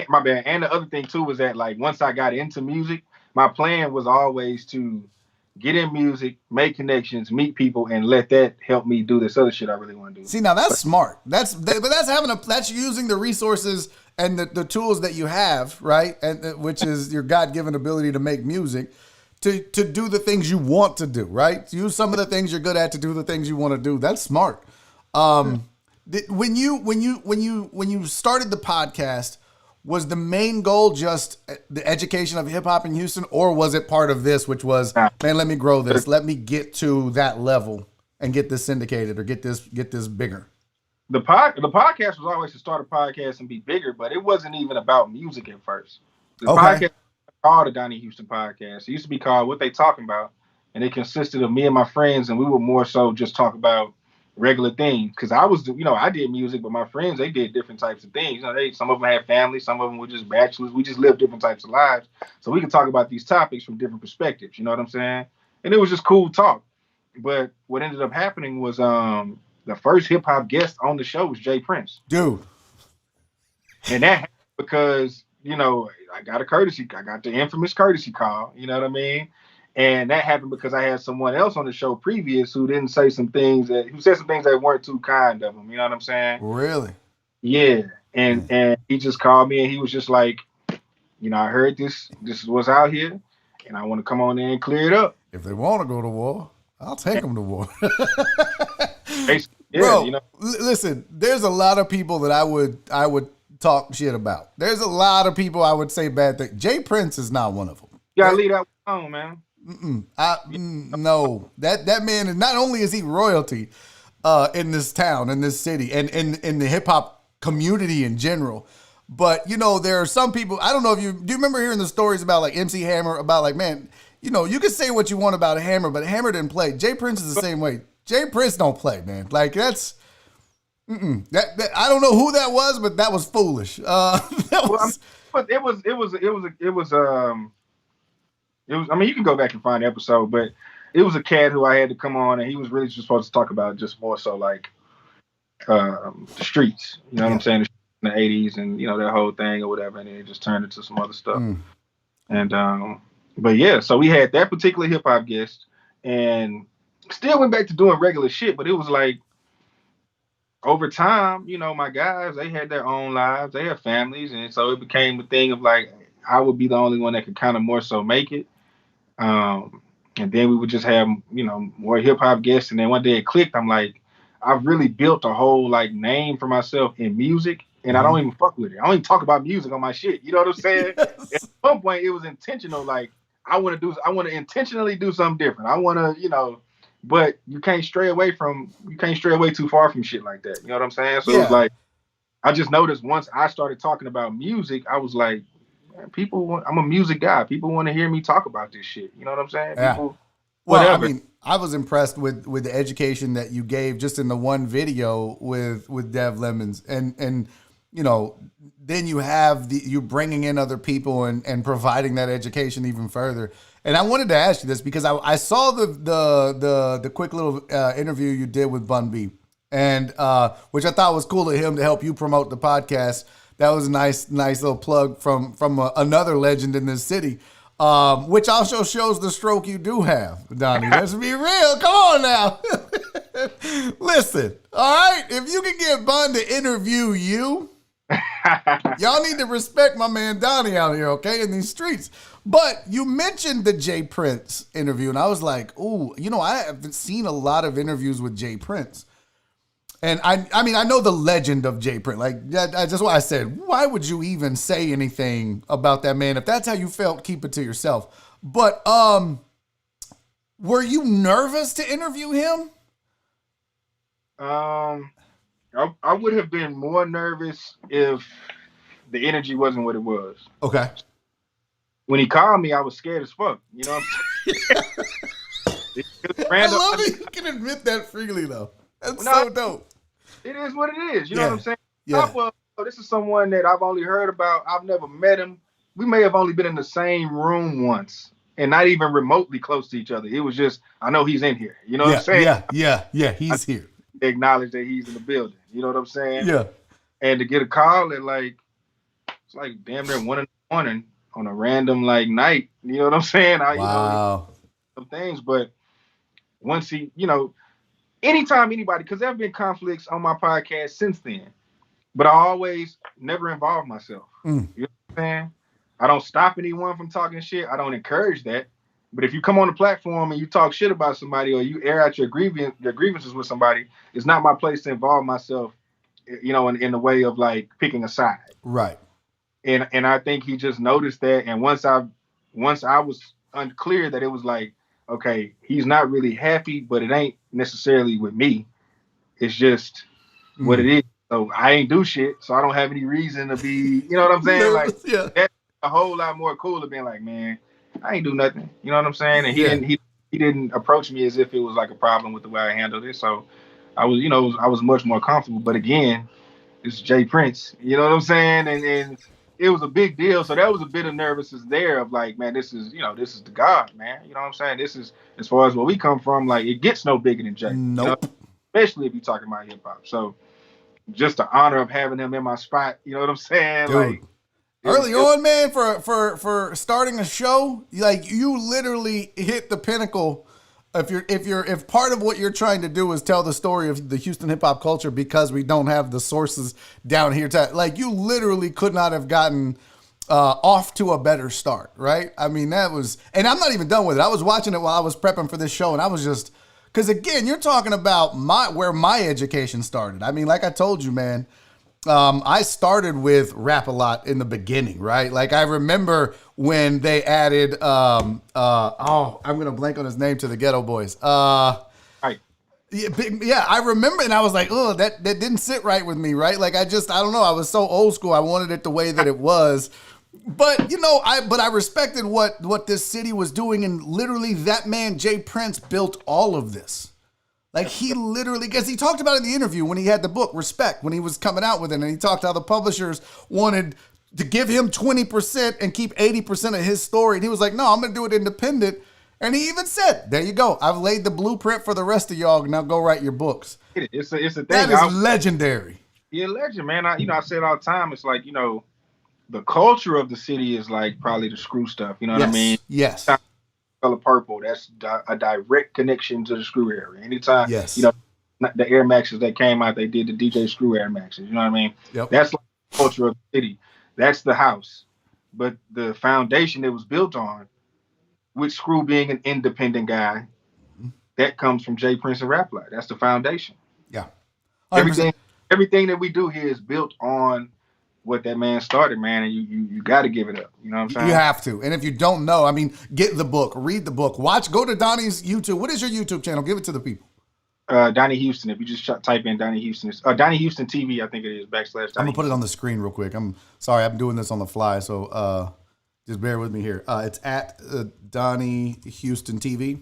My bad. And the other thing too was that like once I got into music, my plan was always to get in music, make connections, meet people, and let that help me do this other shit I really want to do. See, now that's smart. That's using the resources and the tools that you have, right? And which is your God-given ability to make music, to do the things you want to do, right? To use some of the things you're good at to do the things you want to do. That's smart. When you started the podcast, was the main goal just the education of hip hop in Houston, or was it part of this, which was, man, let me grow this, let me get to that level? and get this syndicated or get this bigger? The podcast was always to start a podcast and be bigger, but it wasn't even about music at first. The podcast was called the Donnie Houston Podcast. It used to be called What They Talking About, and it consisted of me and my friends, and we would more so just talk about regular things. Because I did music, but my friends, they did different types of things. Some of them had families, some of them were just bachelors. We just lived different types of lives, so we could talk about these topics from different perspectives. You know what I'm saying? And it was just cool talk. But what ended up happening was the first hip hop guest on the show was Jay Prince. Dude. And that happened because, I got the infamous courtesy call, you know what I mean? And that happened because I had someone else on the show previous who said some things that weren't too kind of him, you know what I'm saying? Really? Yeah. And he just called me and he was just like, I heard this is what's out here and I want to come on in and clear it up. If they want to go to war, I'll take them to war. Yeah, bro, listen, there's a lot of people that I would talk shit about. There's a lot of people I would say bad things. Jay Prince is not one of them. You gotta leave that alone, man. No, that man is, not only is he royalty in this town, in this city, and in the hip hop community in general, but there are some people. I don't know if do you remember hearing the stories about like MC Hammer, about like, man, you can say what you want about Hammer, but Hammer didn't play. Jay Prince is the same way. Jay Prince don't play, man. Like that's that I don't know who that was, but that was foolish. It was. I mean, you can go back and find the episode, but it was a cat who I had to come on, and he was really just supposed to talk about just more so like the streets. You know what I'm saying? In the '80s, and that whole thing or whatever, and then it just turned into some other stuff. And but yeah, so we had that particular hip hop guest, and still went back to doing regular shit, but it was like over time, my guys, they had their own lives, they had families, and so it became a thing of like I would be the only one that could kind of more so make it. And then we would just have, more hip hop guests. And then one day it clicked. I'm like, I've really built a whole like name for myself in music, and I don't even fuck with it. I don't even talk about music on my shit. You know what I'm saying? Yes. At some point, it was intentional. Like I want to intentionally do something different. I want to, but you can't stray away too far from shit like that. You know what I'm saying? So It was like, I just noticed once I started talking about music, I was like, I'm a music guy. People want to hear me talk about this shit. You know what I'm saying? Yeah. People, well, I mean, I was impressed with the education that you gave just in the one video with Dev Lemons, and then you have you bringing in other people and providing that education even further. And I wanted to ask you this because I saw the quick little interview you did with Bun B, and which I thought was cool of him to help you promote the podcast. That was a nice little plug from another legend in this city, which also shows the stroke you do have, Donnie. Let's be real. Come on now. Listen, all right? If you can get Bun to interview you, y'all need to respect my man Donnie out here, okay, in these streets. But you mentioned the Jay Prince interview, and I was like, ooh, I haven't seen a lot of interviews with Jay Prince. And I mean, I know the legend of Jay Prince. Like, that's why I said, why would you even say anything about that man? If that's how you felt, keep it to yourself. But were you nervous to interview him? I would have been more nervous if the energy wasn't what it was. Okay. When he called me, I was scared as fuck. You know what I'm saying? I love it. You can admit that freely, though. That's so dope. It is what it is. You know what I'm saying? Yeah. This is someone that I've only heard about. I've never met him. We may have only been in the same room once and not even remotely close to each other. It was just, I know he's in here. You know what I'm saying? Yeah, he's here. Acknowledge that he's in the building. You know what I'm saying? Yeah. And to get a call at it's like damn near 1 a.m. on a random night. You know what I'm saying? Wow. Some things, but once he, anytime anybody, because there have been conflicts on my podcast since then, but I always never involve myself. You know what I'm saying? I don't stop anyone from talking shit. I don't encourage that. But if you come on the platform and you talk shit about somebody or you air out your grievances with somebody, it's not my place to involve myself, in the way of picking a side. Right. And I think he just noticed that. And once I was unclear that it was okay, he's not really happy, but it ain't necessarily with me. It's just what it is. So I ain't do shit. So I don't have any reason to be, you know what I'm saying? Like that's a whole lot more cool to being like, man, I ain't do nothing. You know what I'm saying? And he didn't approach me as if it was like a problem with the way I handled it. So I was, I was much more comfortable. But again, it's Jay Prince. You know what I'm saying? And it was a big deal. So that was a bit of nervousness there of like, man, this is the God, man. You know what I'm saying? This is, as far as where we come from, like it gets no bigger than Jay. Nope. You know? Especially if you're talking about hip hop. So just the honor of having him in my spot, you know what I'm saying? Dude. Like early on, man, for starting a show, like you literally hit the pinnacle. If part of what you're trying to do is tell the story of the Houston hip hop culture because we don't have the sources down here like you literally could not have gotten off to a better start, right? I mean, that was, and I'm not even done with it. I was watching it while I was prepping for this show, and I was just, because again, you're talking about where my education started. I mean, like I told you, man, I started with Rap-A-Lot in the beginning, right? Like I remember when they added, I'm gonna blank on his name, to the Ghetto Boys. right. Yeah, I remember, and I was like, oh, that didn't sit right with me, right? Like I don't know, I was so old school. I wanted it the way that it was. But I respected what this city was doing, and literally that man Jay Prince built all of this. Like he literally, because he talked about it in the interview when he had the book Respect, when he was coming out with it, and he talked how the publishers wanted to give him 20% and keep 80% of his story, and he was like, no, I'm gonna do it independent. And he even said, there you go, I've laid the blueprint for the rest of y'all, now go write your books. It's a thing. That is legendary. Yeah, legend, man. I say it all the time. It's like, the culture of the city is like probably the screw stuff. You know what I mean? Yes. Color purple. That's a direct connection to the screw era. Anytime, yes. The Air Maxes that came out, they did the DJ Screw Air Maxes. You know what I mean? Yep. That's like the culture of the city. That's the house. But the foundation it was built on, with Screw being an independent guy, that comes from Jay Prince and Rap-A-Lot. That's the foundation. Yeah. 100%. Everything that we do here is built on what that man started, man, and you got to give it up. You know what I'm saying? You have to. And if you don't know, I mean, get the book, read the book, go to Donnie's YouTube. What is your YouTube channel? Give it to the people. Donnie Houston. If you just type in Donnie Houston, Donnie Houston TV, I think it is / Donnie I'm gonna put it on the screen real quick. I'm sorry, I'm doing this on the fly, so just bear with me here. It's at Donnie Houston TV.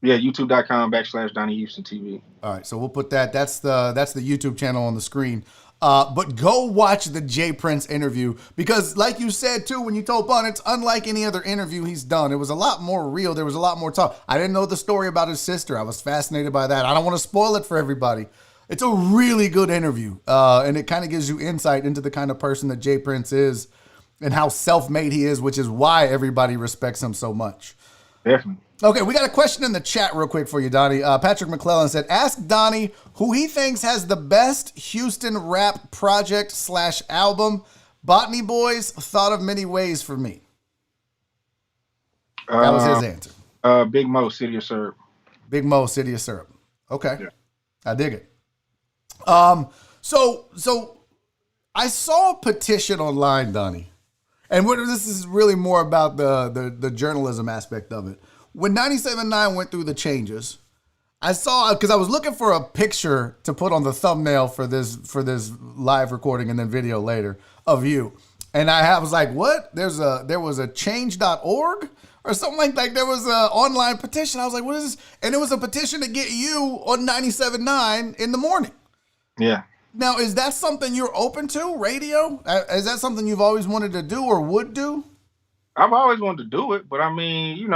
Yeah, youtube.com / Donnie Houston TV. All right, so we'll put that. That's the YouTube channel on the screen. But go watch the Jay Prince interview, because like you said too, when you told Bun, it's unlike any other interview he's done. It was a lot more real. There was a lot more talk. I didn't know the story about his sister. I was fascinated by that. I don't want to spoil it for everybody. It's a really good interview. And it kind of gives you insight into the kind of person that Jay Prince is and how self-made he is, which is why everybody respects him so much. Definitely. Okay, we got a question in the chat real quick for you, Donnie. Patrick McClellan said, ask Donnie who he thinks has the best Houston rap project / album. Botany Boys, Thought of Many Ways for me. That was his answer. Big Mo, City of Syrup. Big Mo, City of Syrup. Okay. Yeah. I dig it. So I saw a petition online, Donnie, and this is really more about the journalism aspect of it. When 97.9 went through the changes, I saw, because I was looking for a picture to put on the thumbnail for this live recording and then video later of you. And I was like, what? There was a change.org or something like that. There was an online petition. I was like, what is this? And it was a petition to get you on 97.9 in the morning. Yeah. Now, is that something you're open to, radio? Is that something you've always wanted to do or would do? I've always wanted to do it, but I mean,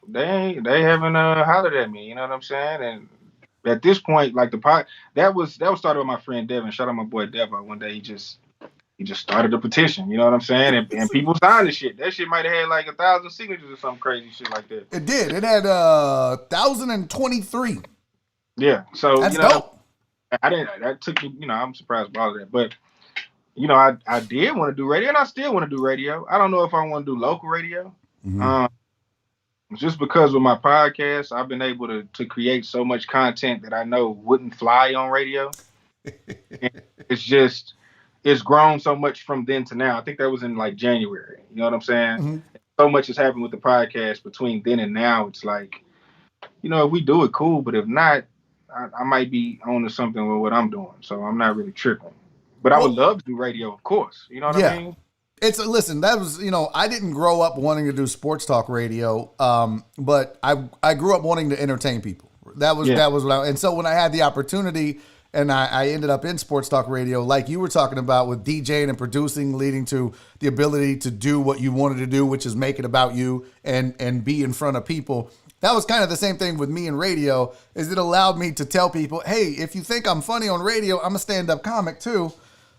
they haven't hollered at me. You know what I'm saying? And at this point, like that was started with my friend Devin. Shout out my boy Devin. One day he just started a petition. You know what I'm saying? And people signed the shit. That shit might have had like 1,000 signatures or some crazy shit like that. It did. It had 1,023. Yeah. So that's dope. That took me. I'm surprised by all of that, but. I did want to do radio, and I still want to do radio. I don't know if I want to do local radio. Mm-hmm. Just because with my podcast, I've been able to create so much content that I know wouldn't fly on radio. It's grown so much from then to now. I think that was in like January. You know what I'm saying? Mm-hmm. So much has happened with the podcast between then and now. It's like if we do it, cool. But if not, I might be on to something with what I'm doing. So I'm not really tripping. But I would love to do radio, of course. You know what I mean? Listen, that was, I didn't grow up wanting to do sports talk radio, but I grew up wanting to entertain people. That was what and so when I had the opportunity and I ended up in sports talk radio, like you were talking about with DJing and producing, leading to the ability to do what you wanted to do, which is make it about you and be in front of people. That was kind of the same thing with me in radio, is it allowed me to tell people, hey, if you think I'm funny on radio, I'm a stand-up comic too.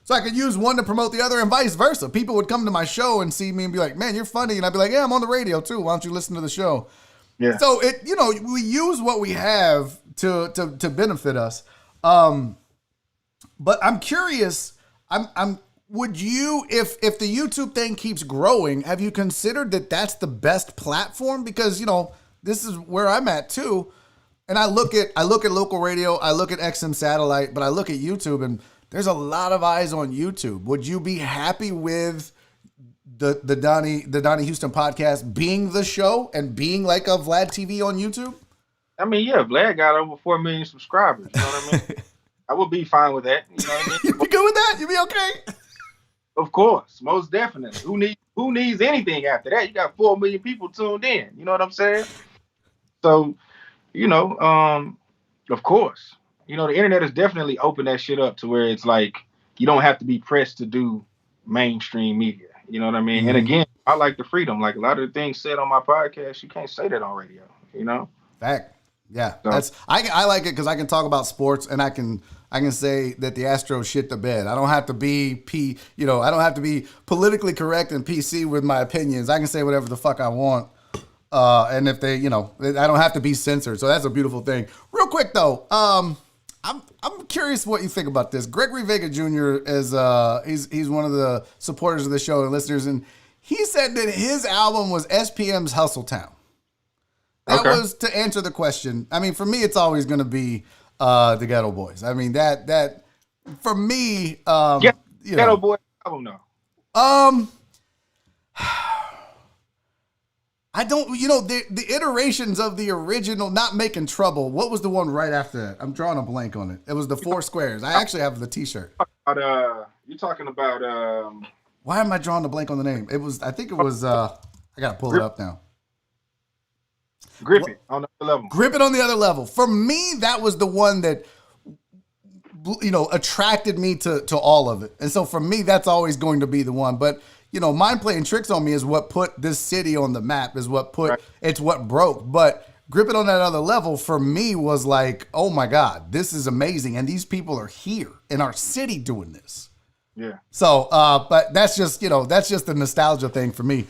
So I could use one to promote the other and vice versa. People would come to my show and see me and be like, man, you're funny. And I'd be like, yeah, I'm on the radio too. Why don't you listen to the show? Yeah. So we use what we have to benefit us. But I'm curious, would you, if the YouTube thing keeps growing, have you considered that that's the best platform? Because, this is where I'm at too. And I look at local radio, I look at XM satellite, but I look at YouTube and there's a lot of eyes on YouTube. Would you be happy with the Donnie Houston podcast being the show and being like a Vlad TV on YouTube? I mean, yeah, Vlad got over 4 million subscribers. You know what I mean? I would be fine with that. You know what I mean? You'd be good with that? You'd be okay? Of course, most definitely. Who needs anything after that? You got 4 million people tuned in. You know what I'm saying? So, of course. The internet has definitely opened that shit up to where it's like you don't have to be pressed to do mainstream media. You know what I mean? Mm-hmm. And again, I like the freedom. Like a lot of the things said on my podcast, you can't say that on radio. Fact. Yeah. So, I like it because I can talk about sports and I can say that the Astros shit the bed. I don't have to be I don't have to be politically correct and PC with my opinions. I can say whatever the fuck I want. And if they, I don't have to be censored. So that's a beautiful thing. Real quick though, I'm curious what you think about this. Gregory Vega Jr. is he's one of the supporters of the show and listeners, and he said that his album was SPM's Hustle Town. That was to answer the question. I mean, for me, it's always going to be the Ghetto Boys. I mean, that for me, Ghetto Boys album though. I don't, the iterations of the original Not Making Trouble. What was the one right after that? I'm drawing a blank on it. It was the Four Squares. I actually have the t-shirt. You're talking about, why am I drawing a blank on the name? I think it was, I got to pull it up now. Grip It on the other level. Grip It on the Other Level. For me, that was the one that, attracted me to all of it. And so for me, that's always going to be the one. But, Mind Playing Tricks on Me is what put this city on the map, it's what broke. But Grip It on That Other Level for me was like, oh my God, this is amazing. And these people are here in our city doing this. Yeah. So, but that's just the nostalgia thing for me.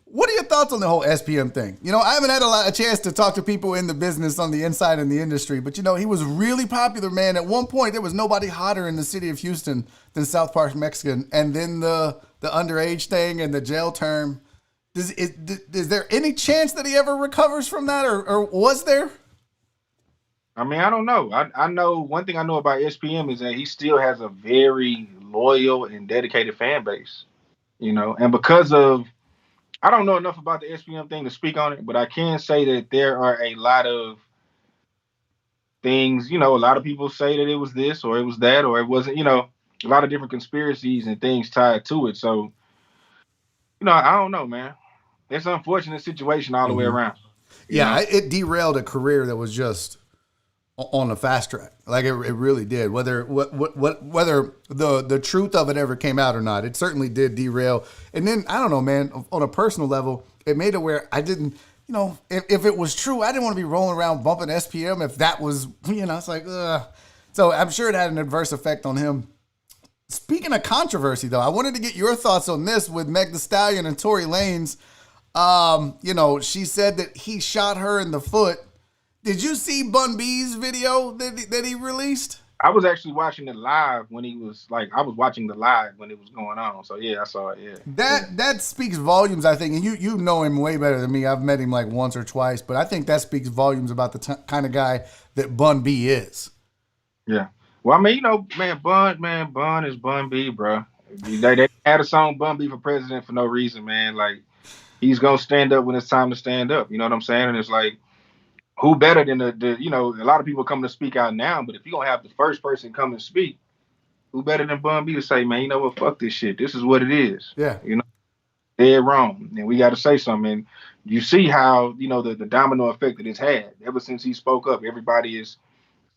What are your thoughts on the whole SPM thing? I haven't had a chance to talk to people in the business on the inside in the industry, but he was really popular, man. At one point, there was nobody hotter in the city of Houston than South Park Mexican. And then the underage thing and the jail term. Is there any chance that he ever recovers from that, or was there? I mean, I don't know. I know one thing I know about SPM is that he still has a very loyal and dedicated fan base, and because of, I don't know enough about the SPM thing to speak on it, but I can say that there are a lot of things, a lot of people say that it was this or it was that or it wasn't, a lot of different conspiracies and things tied to it. So, I don't know, man. It's an unfortunate situation all the way around. Yeah, it derailed a career that was just on a fast track. Like it really did. Whether the truth of it ever came out or not, it certainly did derail. And then I don't know, man. On a personal level, it made it where I didn't. If it was true, I didn't want to be rolling around bumping SPM. If that was, it's like, ugh. So I'm sure it had an adverse effect on him. Speaking of controversy, though, I wanted to get your thoughts on this with Meg Thee Stallion and Tory Lanez. She said that he shot her in the foot. Did you see Bun B's video that he released? I was actually watching it live when he was I was watching the live when it was going on. So yeah, I saw it. Yeah. That speaks volumes, I think. And you know him way better than me. I've met him like once or twice, but I think that speaks volumes about the kind of guy that Bun B is. Yeah. Well, I mean, Bun is Bun B, bro. They had a song Bun B for president for no reason, man. Like, he's gonna stand up when it's time to stand up. You know what I'm saying? And it's like, who better than the a lot of people come to speak out now, but if you don't have the first person come and speak, who better than Bun B to say, man, you know what, fuck this shit. This is what it is. Yeah. Dead wrong. And we got to say something. And you see how, the domino effect that it's had. Ever since he spoke up, everybody is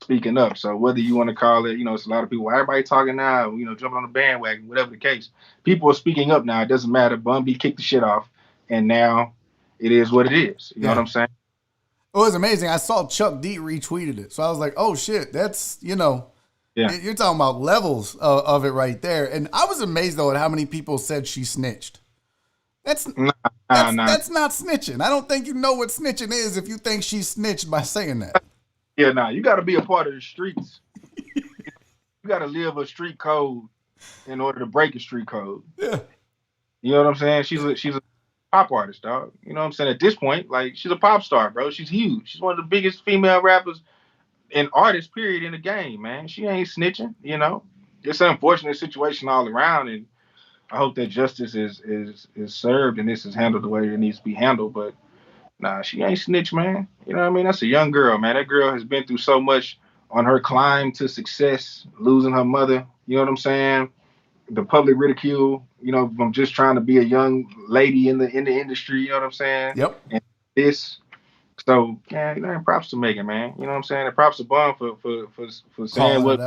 speaking up. So whether you want to call it, it's a lot of people, everybody talking now, jumping on the bandwagon, whatever the case. People are speaking up now. It doesn't matter. Bun B kicked the shit off. And now it is what it is. You know what I'm saying? It was amazing. I saw Chuck D retweeted it. So I was like, oh shit, that's, you're talking about levels of it right there. And I was amazed though at how many people said she snitched. That's not snitching. I don't think you know what snitching is if you think she snitched by saying that. Yeah, you got to be a part of the streets. You got to live a street code in order to break a street code. Yeah. You know what I'm saying? She's a pop artist, dog. You know what I'm saying? At this point, like, she's a pop star, bro. She's huge. She's one of the biggest female rappers and artists, period, in the game, man. She ain't snitching, It's an unfortunate situation all around, and I hope that justice is served and this is handled the way it needs to be handled. But nah, she ain't snitch, man. You know what I mean? That's a young girl, man. That girl has been through so much on her climb to success, losing her mother. You know what I'm saying? The public ridicule, from just trying to be a young lady in the industry. You know what I'm saying? Yep. And this. So yeah, props to Megan, man. You know what I'm saying? And props to Bun for saying what.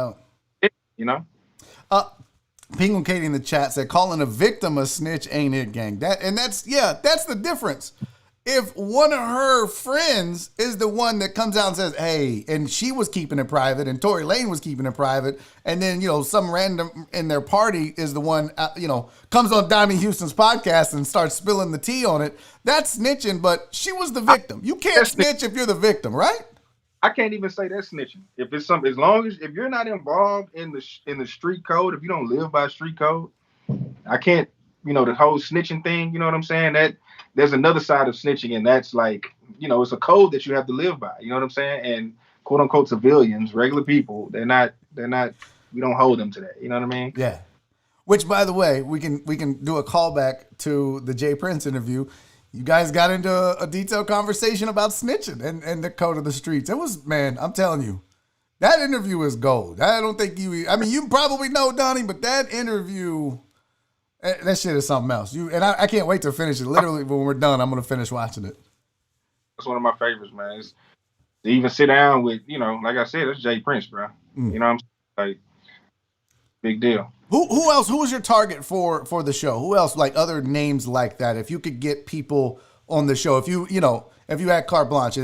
Penguin Katie in the chat said, calling a victim a snitch ain't it, gang. That's the difference. If one of her friends is the one that comes out and says, hey, and she was keeping it private and Tory Lane was keeping it private, and then, some random in their party is the one, comes on Donnie Houston's podcast and starts spilling the tea on it, that's snitching, but she was the victim. You can't snitch if you're the victim, right? I can't even say that's snitching. If it's something, if you're not involved in the street code, if you don't live by street code, I can't, the whole snitching thing, you know what I'm saying? That there's another side of snitching, and that's like, it's a code that you have to live by, you know what I'm saying? And quote unquote civilians, regular people, they're not, we don't hold them to that, you know what I mean? Yeah. Which, by the way, we can do a callback to the Jay Prince interview. You guys got into a detailed conversation about snitching and the code of the streets. It was, man, I'm telling you, that interview is gold. I don't think you probably know, Donnie, but that interview, that shit is something else. I can't wait to finish it. Literally, when we're done, I'm going to finish watching it. That's one of my favorites, man. It's to even sit down with, like I said, that's Jay Prince, bro. You know what I'm saying? Like, big deal. Who else? Who was your target for the show? Who else? Like other names like that? If you could get people on the show, if you had carte blanche,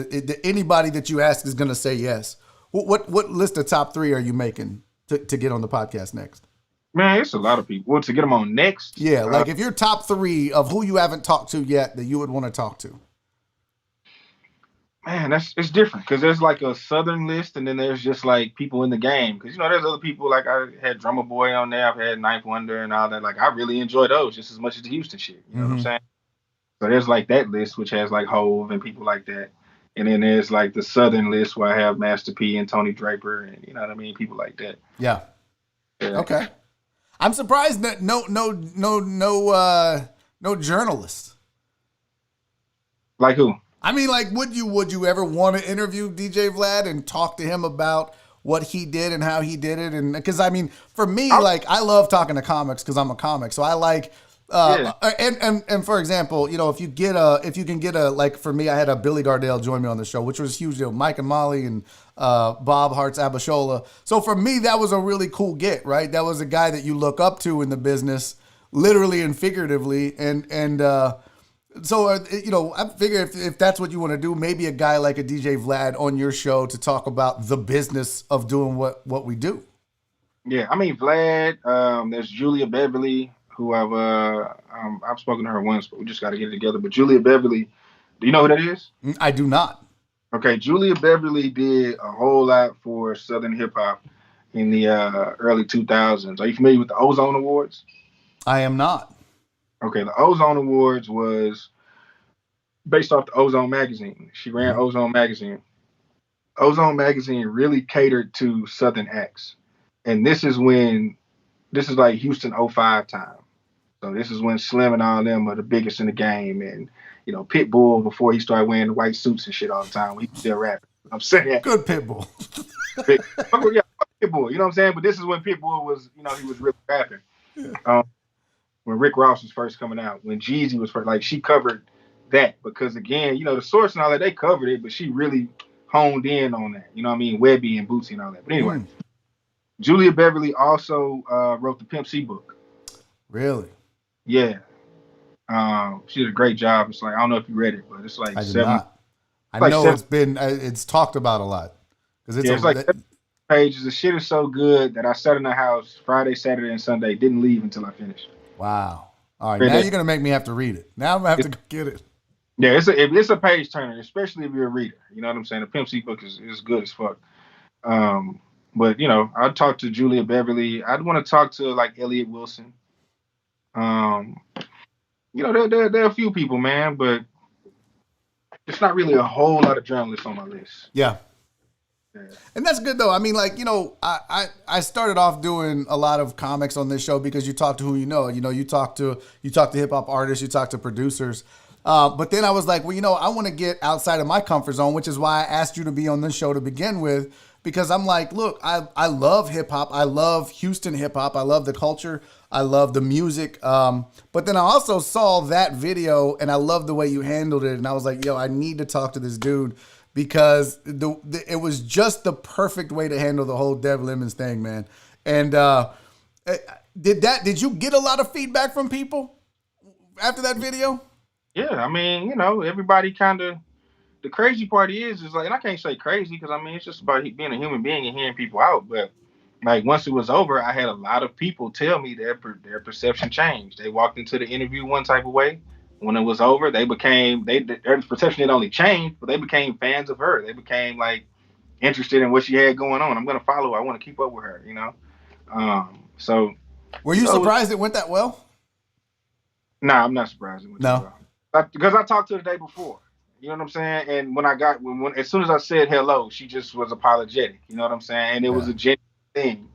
anybody that you ask is going to say yes. What list of top 3 are you making to get on the podcast next? Man, it's a lot of people. Well, to get them on next? Yeah, like if you're top 3 of who you haven't talked to yet that you would want to talk to. Man, it's different because there's like a Southern list, and then there's just like people in the game. Because there's other people, like I had Drummer Boy on there, I've had Ninth Wonder and all that. Like I really enjoy those just as much as the Houston shit. You know what I'm saying? So there's like that list, which has like Hove and people like that, and then there's like the Southern list where I have Master P and Tony Draper, and you know what I mean, people like that. Yeah. Okay. I'm surprised that no journalists. Like who? I mean, like, would you ever want to interview DJ Vlad and talk to him about what he did and how he did it? And because I mean, for me, like, I love talking to comics because I'm a comic, so I like. And for example, if you can get a like for me, I had a Billy Gardell join me on the show, which was huge. Mike and Molly and Bob Hart's Abishola. So for me, that was a really cool get, right? That was a guy that you look up to in the business, literally and figuratively, and. So, I figure if that's what you want to do, maybe a guy like a DJ Vlad on your show to talk about the business of doing what we do. Yeah, I mean, Vlad, there's Julia Beverly, who I've spoken to her once, but we just got to get it together. But Julia Beverly, do you know who that is? I do not. Okay, Julia Beverly did a whole lot for Southern hip hop in the early 2000s. Are you familiar with the Ozone Awards? I am not. Okay, the Ozone Awards was based off the Ozone magazine. She ran Ozone magazine. Ozone magazine really catered to Southern acts. And this is like Houston 05 time. So this is when Slim and all them are the biggest in the game, and Pitbull before he started wearing the white suits and shit all the time when he was still rapping. I'm saying good Pitbull. Yeah, Pitbull. You know what I'm saying? But this is when Pitbull was, he was really rapping. Yeah. When Rick Ross was first coming out, when Jeezy was first, like she covered that because again, the Source and all that, they covered it, but she really honed in on that. You know what I mean? Webby and Bootsy and all that. But anyway, Julia Beverly also wrote the Pimp C book. Really? Yeah. She did a great job. It's like, I don't know if you read it, but it's like I did not. I know it's talked about a lot. Because it's like 7 pages. The shit is so good that I sat in the house Friday, Saturday, and Sunday. Didn't leave until I finished. Wow. All right, now you're going to make me have to read it. Now I'm going to have to get it. Yeah, it's a page turner, especially if you're a reader. You know what I'm saying? The Pimp C book is good as fuck. But, I'd talk to Julia Beverly. I'd want to talk to, like, Elliot Wilson. There are a few people, man, but it's not really a whole lot of journalists on my list. Yeah. And that's good though. I mean, like, I started off doing a lot of comics on this show because you talk to who you know. You talk to hip hop artists, you talk to producers. But then I was like, well, I want to get outside of my comfort zone, which is why I asked you to be on this show to begin with, because I'm like, look, I love hip hop. I love Houston hip hop. I love the culture. I love the music. But then I also saw that video and I love the way you handled it. And I was like, I need to talk to this dude. Because it was just the perfect way to handle the whole Dev Lemons thing, man. And did you get a lot of feedback from people after that video? Yeah, I mean, everybody kind of. The crazy part is like, and I can't say crazy because it's just about being a human being and hearing people out. But like once it was over, I had a lot of people tell me their perception changed. They walked into the interview one type of way. When it was over, their perception had only changed, but they became fans of her. They became like interested in what she had going on. I'm going to follow her. I want to keep up with her, So, were you surprised it went that well? Nah, I'm not surprised it went that well. Because I talked to her the day before. You know what I'm saying? And when as soon as I said hello, she just was apologetic. You know what I'm saying? And it was a genuine thing.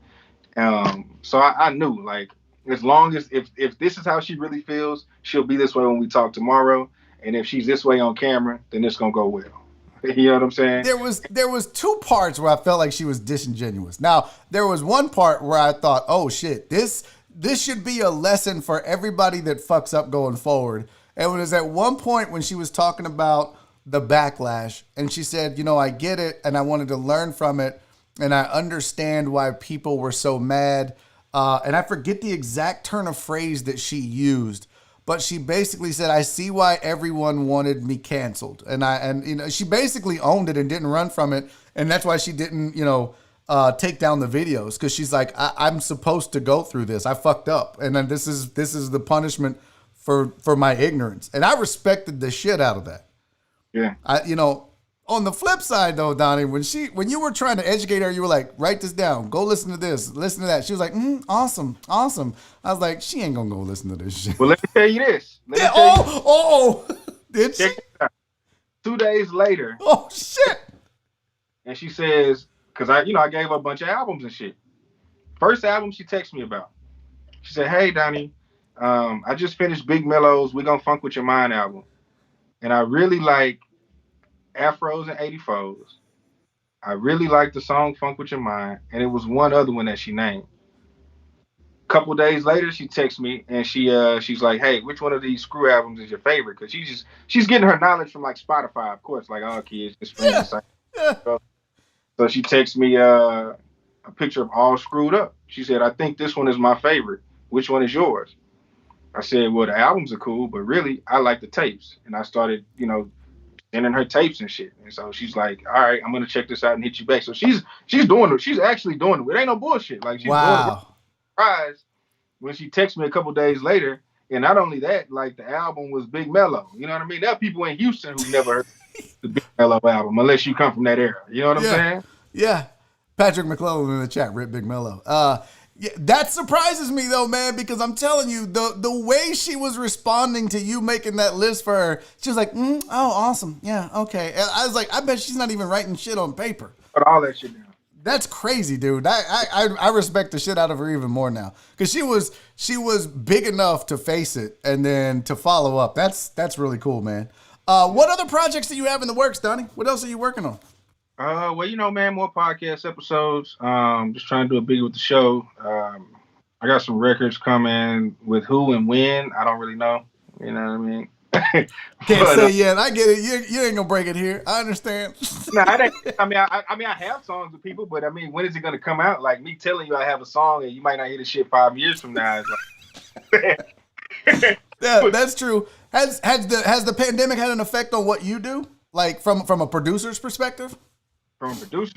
So I knew, like, as long as if this is how she really feels, she'll be this way when we talk tomorrow. And if she's this way on camera, then it's gonna go well. You know what I'm saying? There was 2 parts where I felt like she was disingenuous. Now, there was one part where I thought, oh shit, this should be a lesson for everybody that fucks up going forward. And it was at one point when she was talking about the backlash and she said, I get it and I wanted to learn from it and I understand why people were so mad. And I forget the exact turn of phrase that she used, but she basically said, I see why everyone wanted me canceled. And she basically owned it and didn't run from it. And that's why she didn't, take down the videos. Cause she's like, I'm supposed to go through this. I fucked up. And then this is the punishment for my ignorance. And I respected the shit out of that. Yeah. On the flip side, though, Donnie, when you were trying to educate her, you were like, write this down. Go listen to this. Listen to that. She was like, awesome. I was like, she ain't going to go listen to this shit. Well, let me tell you this. Did she? 2 days later. Oh, shit. And she says, because I gave her a bunch of albums and shit. First album she texted me about. She said, hey, Donnie, I just finished Big Mellow's We Gon' Funk With Your Mind album. And I really like Afros and 84s. I really like the song Funk With Your Mind. And it was one other one that she named. A couple days later, she texts me and she's like, hey, which one of these Screw albums is your favorite? Because she's getting her knowledge from like Spotify, of course, like all kids. Yeah. So she texts me a picture of All Screwed Up. She said, I think this one is my favorite. Which one is yours? I said, well, the albums are cool, but really, I like the tapes. And I started, sending her tapes and shit. And so she's like, all right, I'm going to check this out and hit you back. So she's doing it. She's actually doing it. It ain't no bullshit. Like, she's doing it. Surprised when she texts me a couple days later. And not only that, like, the album was Big Mellow. You know what I mean? There are people in Houston who never heard the Big Mellow album, unless you come from that era. You know what I'm saying? Yeah. Patrick McClellan in the chat, Rip Big Mellow. Yeah, that surprises me though, man, because I'm telling you, the way she was responding to you making that list for her, she was like, oh, awesome. Yeah, okay. And I was like, I bet she's not even writing shit on paper. Put all that shit down. That's crazy, dude. I respect the shit out of her even more now because she was big enough to face it and then to follow up. That's really cool, man. What other projects do you have in the works, Donnie? What else are you working on? Well, man, more podcast episodes. Just trying to do it bigger with the show. I got some records coming with who and when. I don't really know. You know what I mean? Can't say yet. I get it. You ain't gonna break it here. I understand. No, I have songs with people, but I mean, when is it gonna come out? Like me telling you I have a song and you might not hear the shit 5 years from now. Yeah, that's true. Has the pandemic had an effect on what you do? Like from a producer's perspective? From a producer's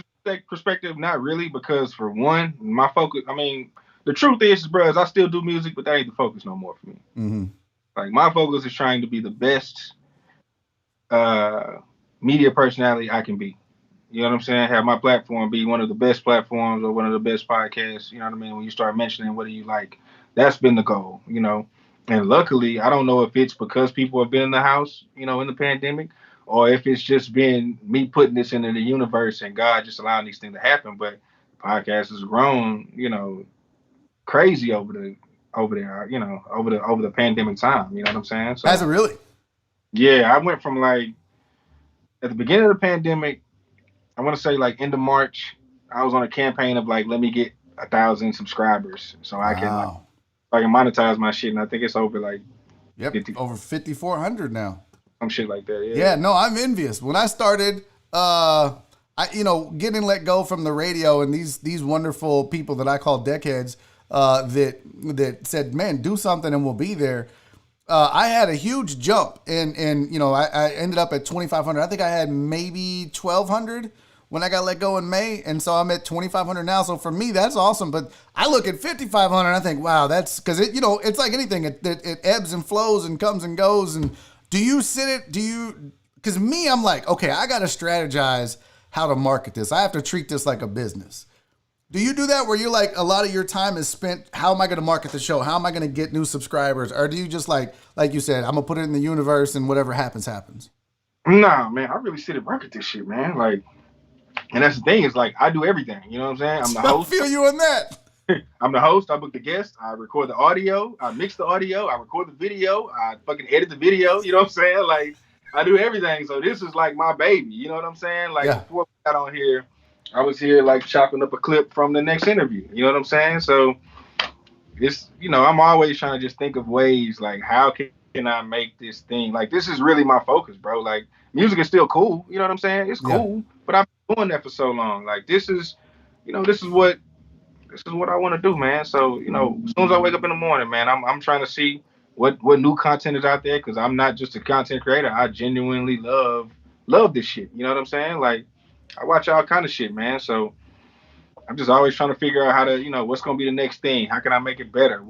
perspective, not really, because for one, my focus. I mean, the truth is, bro, I still do music, but that ain't the focus no more for me. Mm-hmm. Like my focus is trying to be the best media personality I can be. You know what I'm saying? Have my platform be one of the best platforms or one of the best podcasts. You know what I mean? When you start mentioning what do you like, that's been the goal. You know, and luckily, I don't know if it's because people have been in the house, you know, in the pandemic, or if it's just been me putting this into the universe and God just allowing these things to happen. But the podcast has grown, you know, crazy over there, you know, over the pandemic time. You know what I'm saying? So, has it really? Yeah, I went from like at the beginning of the pandemic, I want to say like end of March, I was on a campaign of like, let me get 1,000 subscribers so I can monetize my shit, and I think it's over like over 5,400 now. Some shit like that. Yeah, no, I'm envious. When I started, getting let go from the radio and these wonderful people that I call deckheads. That said, man, do something and we'll be there. I had a huge jump and I ended up at 2,500. I think I had maybe 1,200 when I got let go in May. And so I'm at 2,500 now. So for me, that's awesome. But I look at 5,500 and I think, wow, that's because it's like anything. It ebbs and flows and comes and goes. And because me, I'm like, okay, I got to strategize how to market this. I have to treat this like a business. Do you do that where you're like, a lot of your time is spent, how am I going to market the show? How am I going to get new subscribers? Or do you just like you said, I'm going to put it in the universe and whatever happens, happens? Nah, man, I really sit and work at this shit, man. Like, and that's the thing is like, I do everything. You know what I'm saying? I'm the host. I feel you on that. I'm the host. I book the guests. I record the audio. I mix the audio. I record the video. I fucking edit the video. You know what I'm saying? Like, I do everything. So this is like my baby. You know what I'm saying? Like, before we got on here, I was here like chopping up a clip from the next interview. You know what I'm saying? So it's, I'm always trying to just think of ways like, how can I make this thing? Like, this is really my focus, bro. Like, music is still cool. You know what I'm saying? It's cool, but I've been doing that for so long. Like, this is what I want to do, man. So, as soon as I wake up in the morning, man, I'm trying to see what new content is out there. Cause I'm not just a content creator. I genuinely love this shit. You know what I'm saying? Like, I watch all kind of shit, man. So I'm just always trying to figure out how to, what's going to be the next thing? How can I make it better?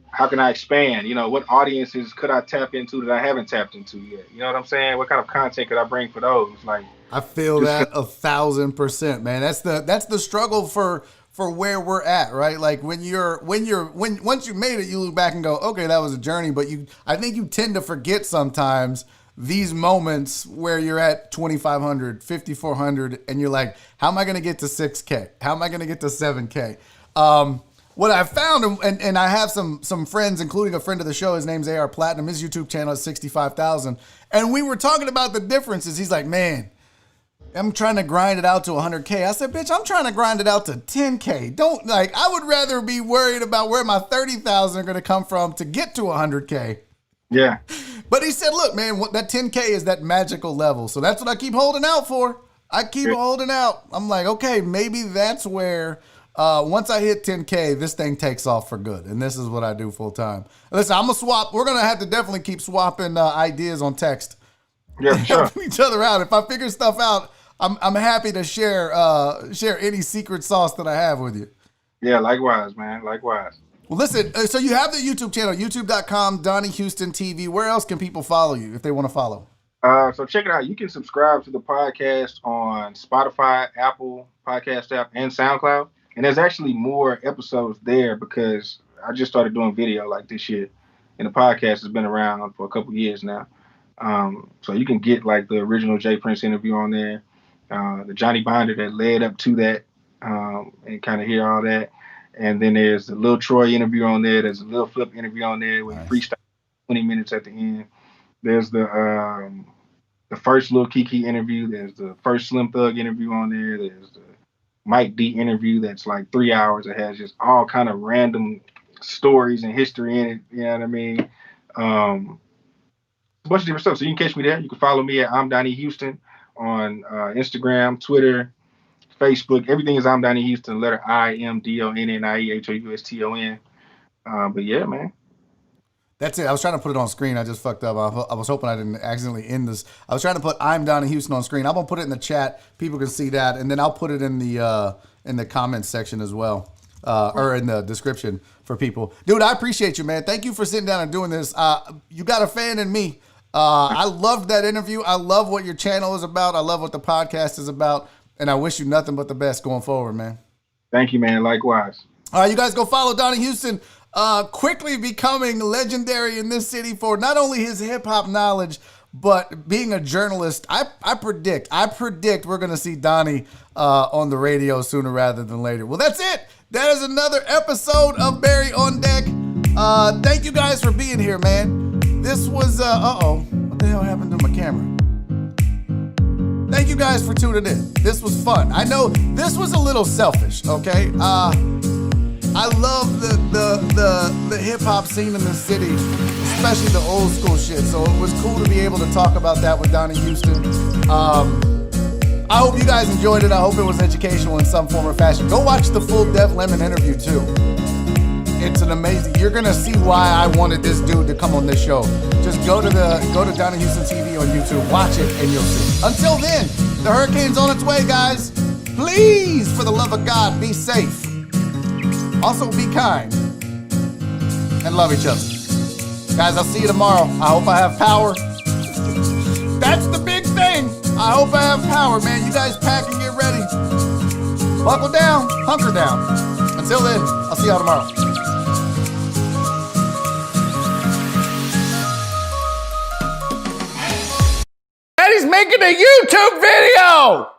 How can I expand? What audiences could I tap into that I haven't tapped into yet? You know what I'm saying? What kind of content could I bring for those? Like, I feel that 1,000%, man. That's the struggle for where we're at, right? Like once you made it, you look back and go, okay, that was a journey. But I think you tend to forget sometimes these moments where you're at 2,500, 5,400, and you're like, how am I going to get to 6K? How am I going to get to 7K? What I found, and I have some friends, including a friend of the show, his name's AR Platinum, his YouTube channel is 65,000. And we were talking about the differences. He's like, man, I'm trying to grind it out to 100K. I said, bitch, I'm trying to grind it out to 10K. I would rather be worried about where my 30,000 are going to come from to get to 100K. Yeah. But he said, look, man, that 10K is that magical level. So that's what I keep holding out for. I keep holding out. I'm like, okay, maybe that's where once I hit 10K, this thing takes off for good. And this is what I do full time. Listen, I'm going to swap. We're going to have to definitely keep swapping ideas on text. Yeah, sure. Helping each other out. If I figure stuff out, I'm happy to share any secret sauce that I have with you. Yeah, likewise, man. Likewise. Well, listen, so you have the YouTube channel, youtube.com, Donnie Houston TV. Where else can people follow you if they want to follow? So check it out. You can subscribe to the podcast on Spotify, Apple Podcast app, and SoundCloud. And there's actually more episodes there because I just started doing video like this year. And the podcast has been around for a couple years now. So you can get like the original Jay Prince interview on there. The Johnny Binder that led up to that and kind of hear all that. And then there's the Lil Troy interview on there. There's a Lil Flip interview on there where he freestyle 20 minutes at the end. There's the first Lil Kiki interview. There's the first Slim Thug interview on there. There's the Mike D interview that's like 3 hours. It has just all kind of random stories and history in it. You know what I mean? A bunch of different stuff. So you can catch me there. You can follow me at I'm Donnie Houston on Instagram, Twitter, Facebook. Everything is I'm Donnie Houston. Letter IMDONNIEHOUSTON. But yeah, man. That's it. I was trying to put it on screen. I just fucked up. I was hoping I didn't accidentally end this. I was trying to put I'm Donnie Houston on screen. I'm gonna put it in the chat. People can see that, and then I'll put it in the comments section as well, or in the description for people. Dude, I appreciate you, man. Thank you for sitting down and doing this. You got a fan in me. I loved that interview. I love what your channel is about. I love what the podcast is about, and I wish you nothing but the best going forward, man. Thank you, man. Likewise. All right, you guys go follow Donnie Houston. Quickly becoming legendary in this city for not only his hip hop knowledge, but being a journalist. I predict we're going to see Donnie on the radio sooner rather than later. Well, that's it. That is another episode of Barry on Deck. Thank you guys for being here, man. This was, what the hell happened to my camera? Thank you guys for tuning in. This was fun. I know this was a little selfish, okay? I love the hip hop scene in the city, especially the old school shit. So it was cool to be able to talk about that with Donnie Houston. I hope you guys enjoyed it. I hope it was educational in some form or fashion. Go watch the full Dev Lemon interview too. It's an amazing. You're gonna see why I wanted this dude to come on this show. Just go to Donnie Houston TV on YouTube, watch it, and you'll see. Until then, the hurricane's on its way, guys. Please, for the love of God, be safe. Also, be kind and love each other. Guys, I'll see you tomorrow. I hope I have power. That's the big thing. I hope I have power, man. You guys pack and get ready. Buckle down, hunker down. Until then, I'll see y'all tomorrow. Daddy's making a YouTube video!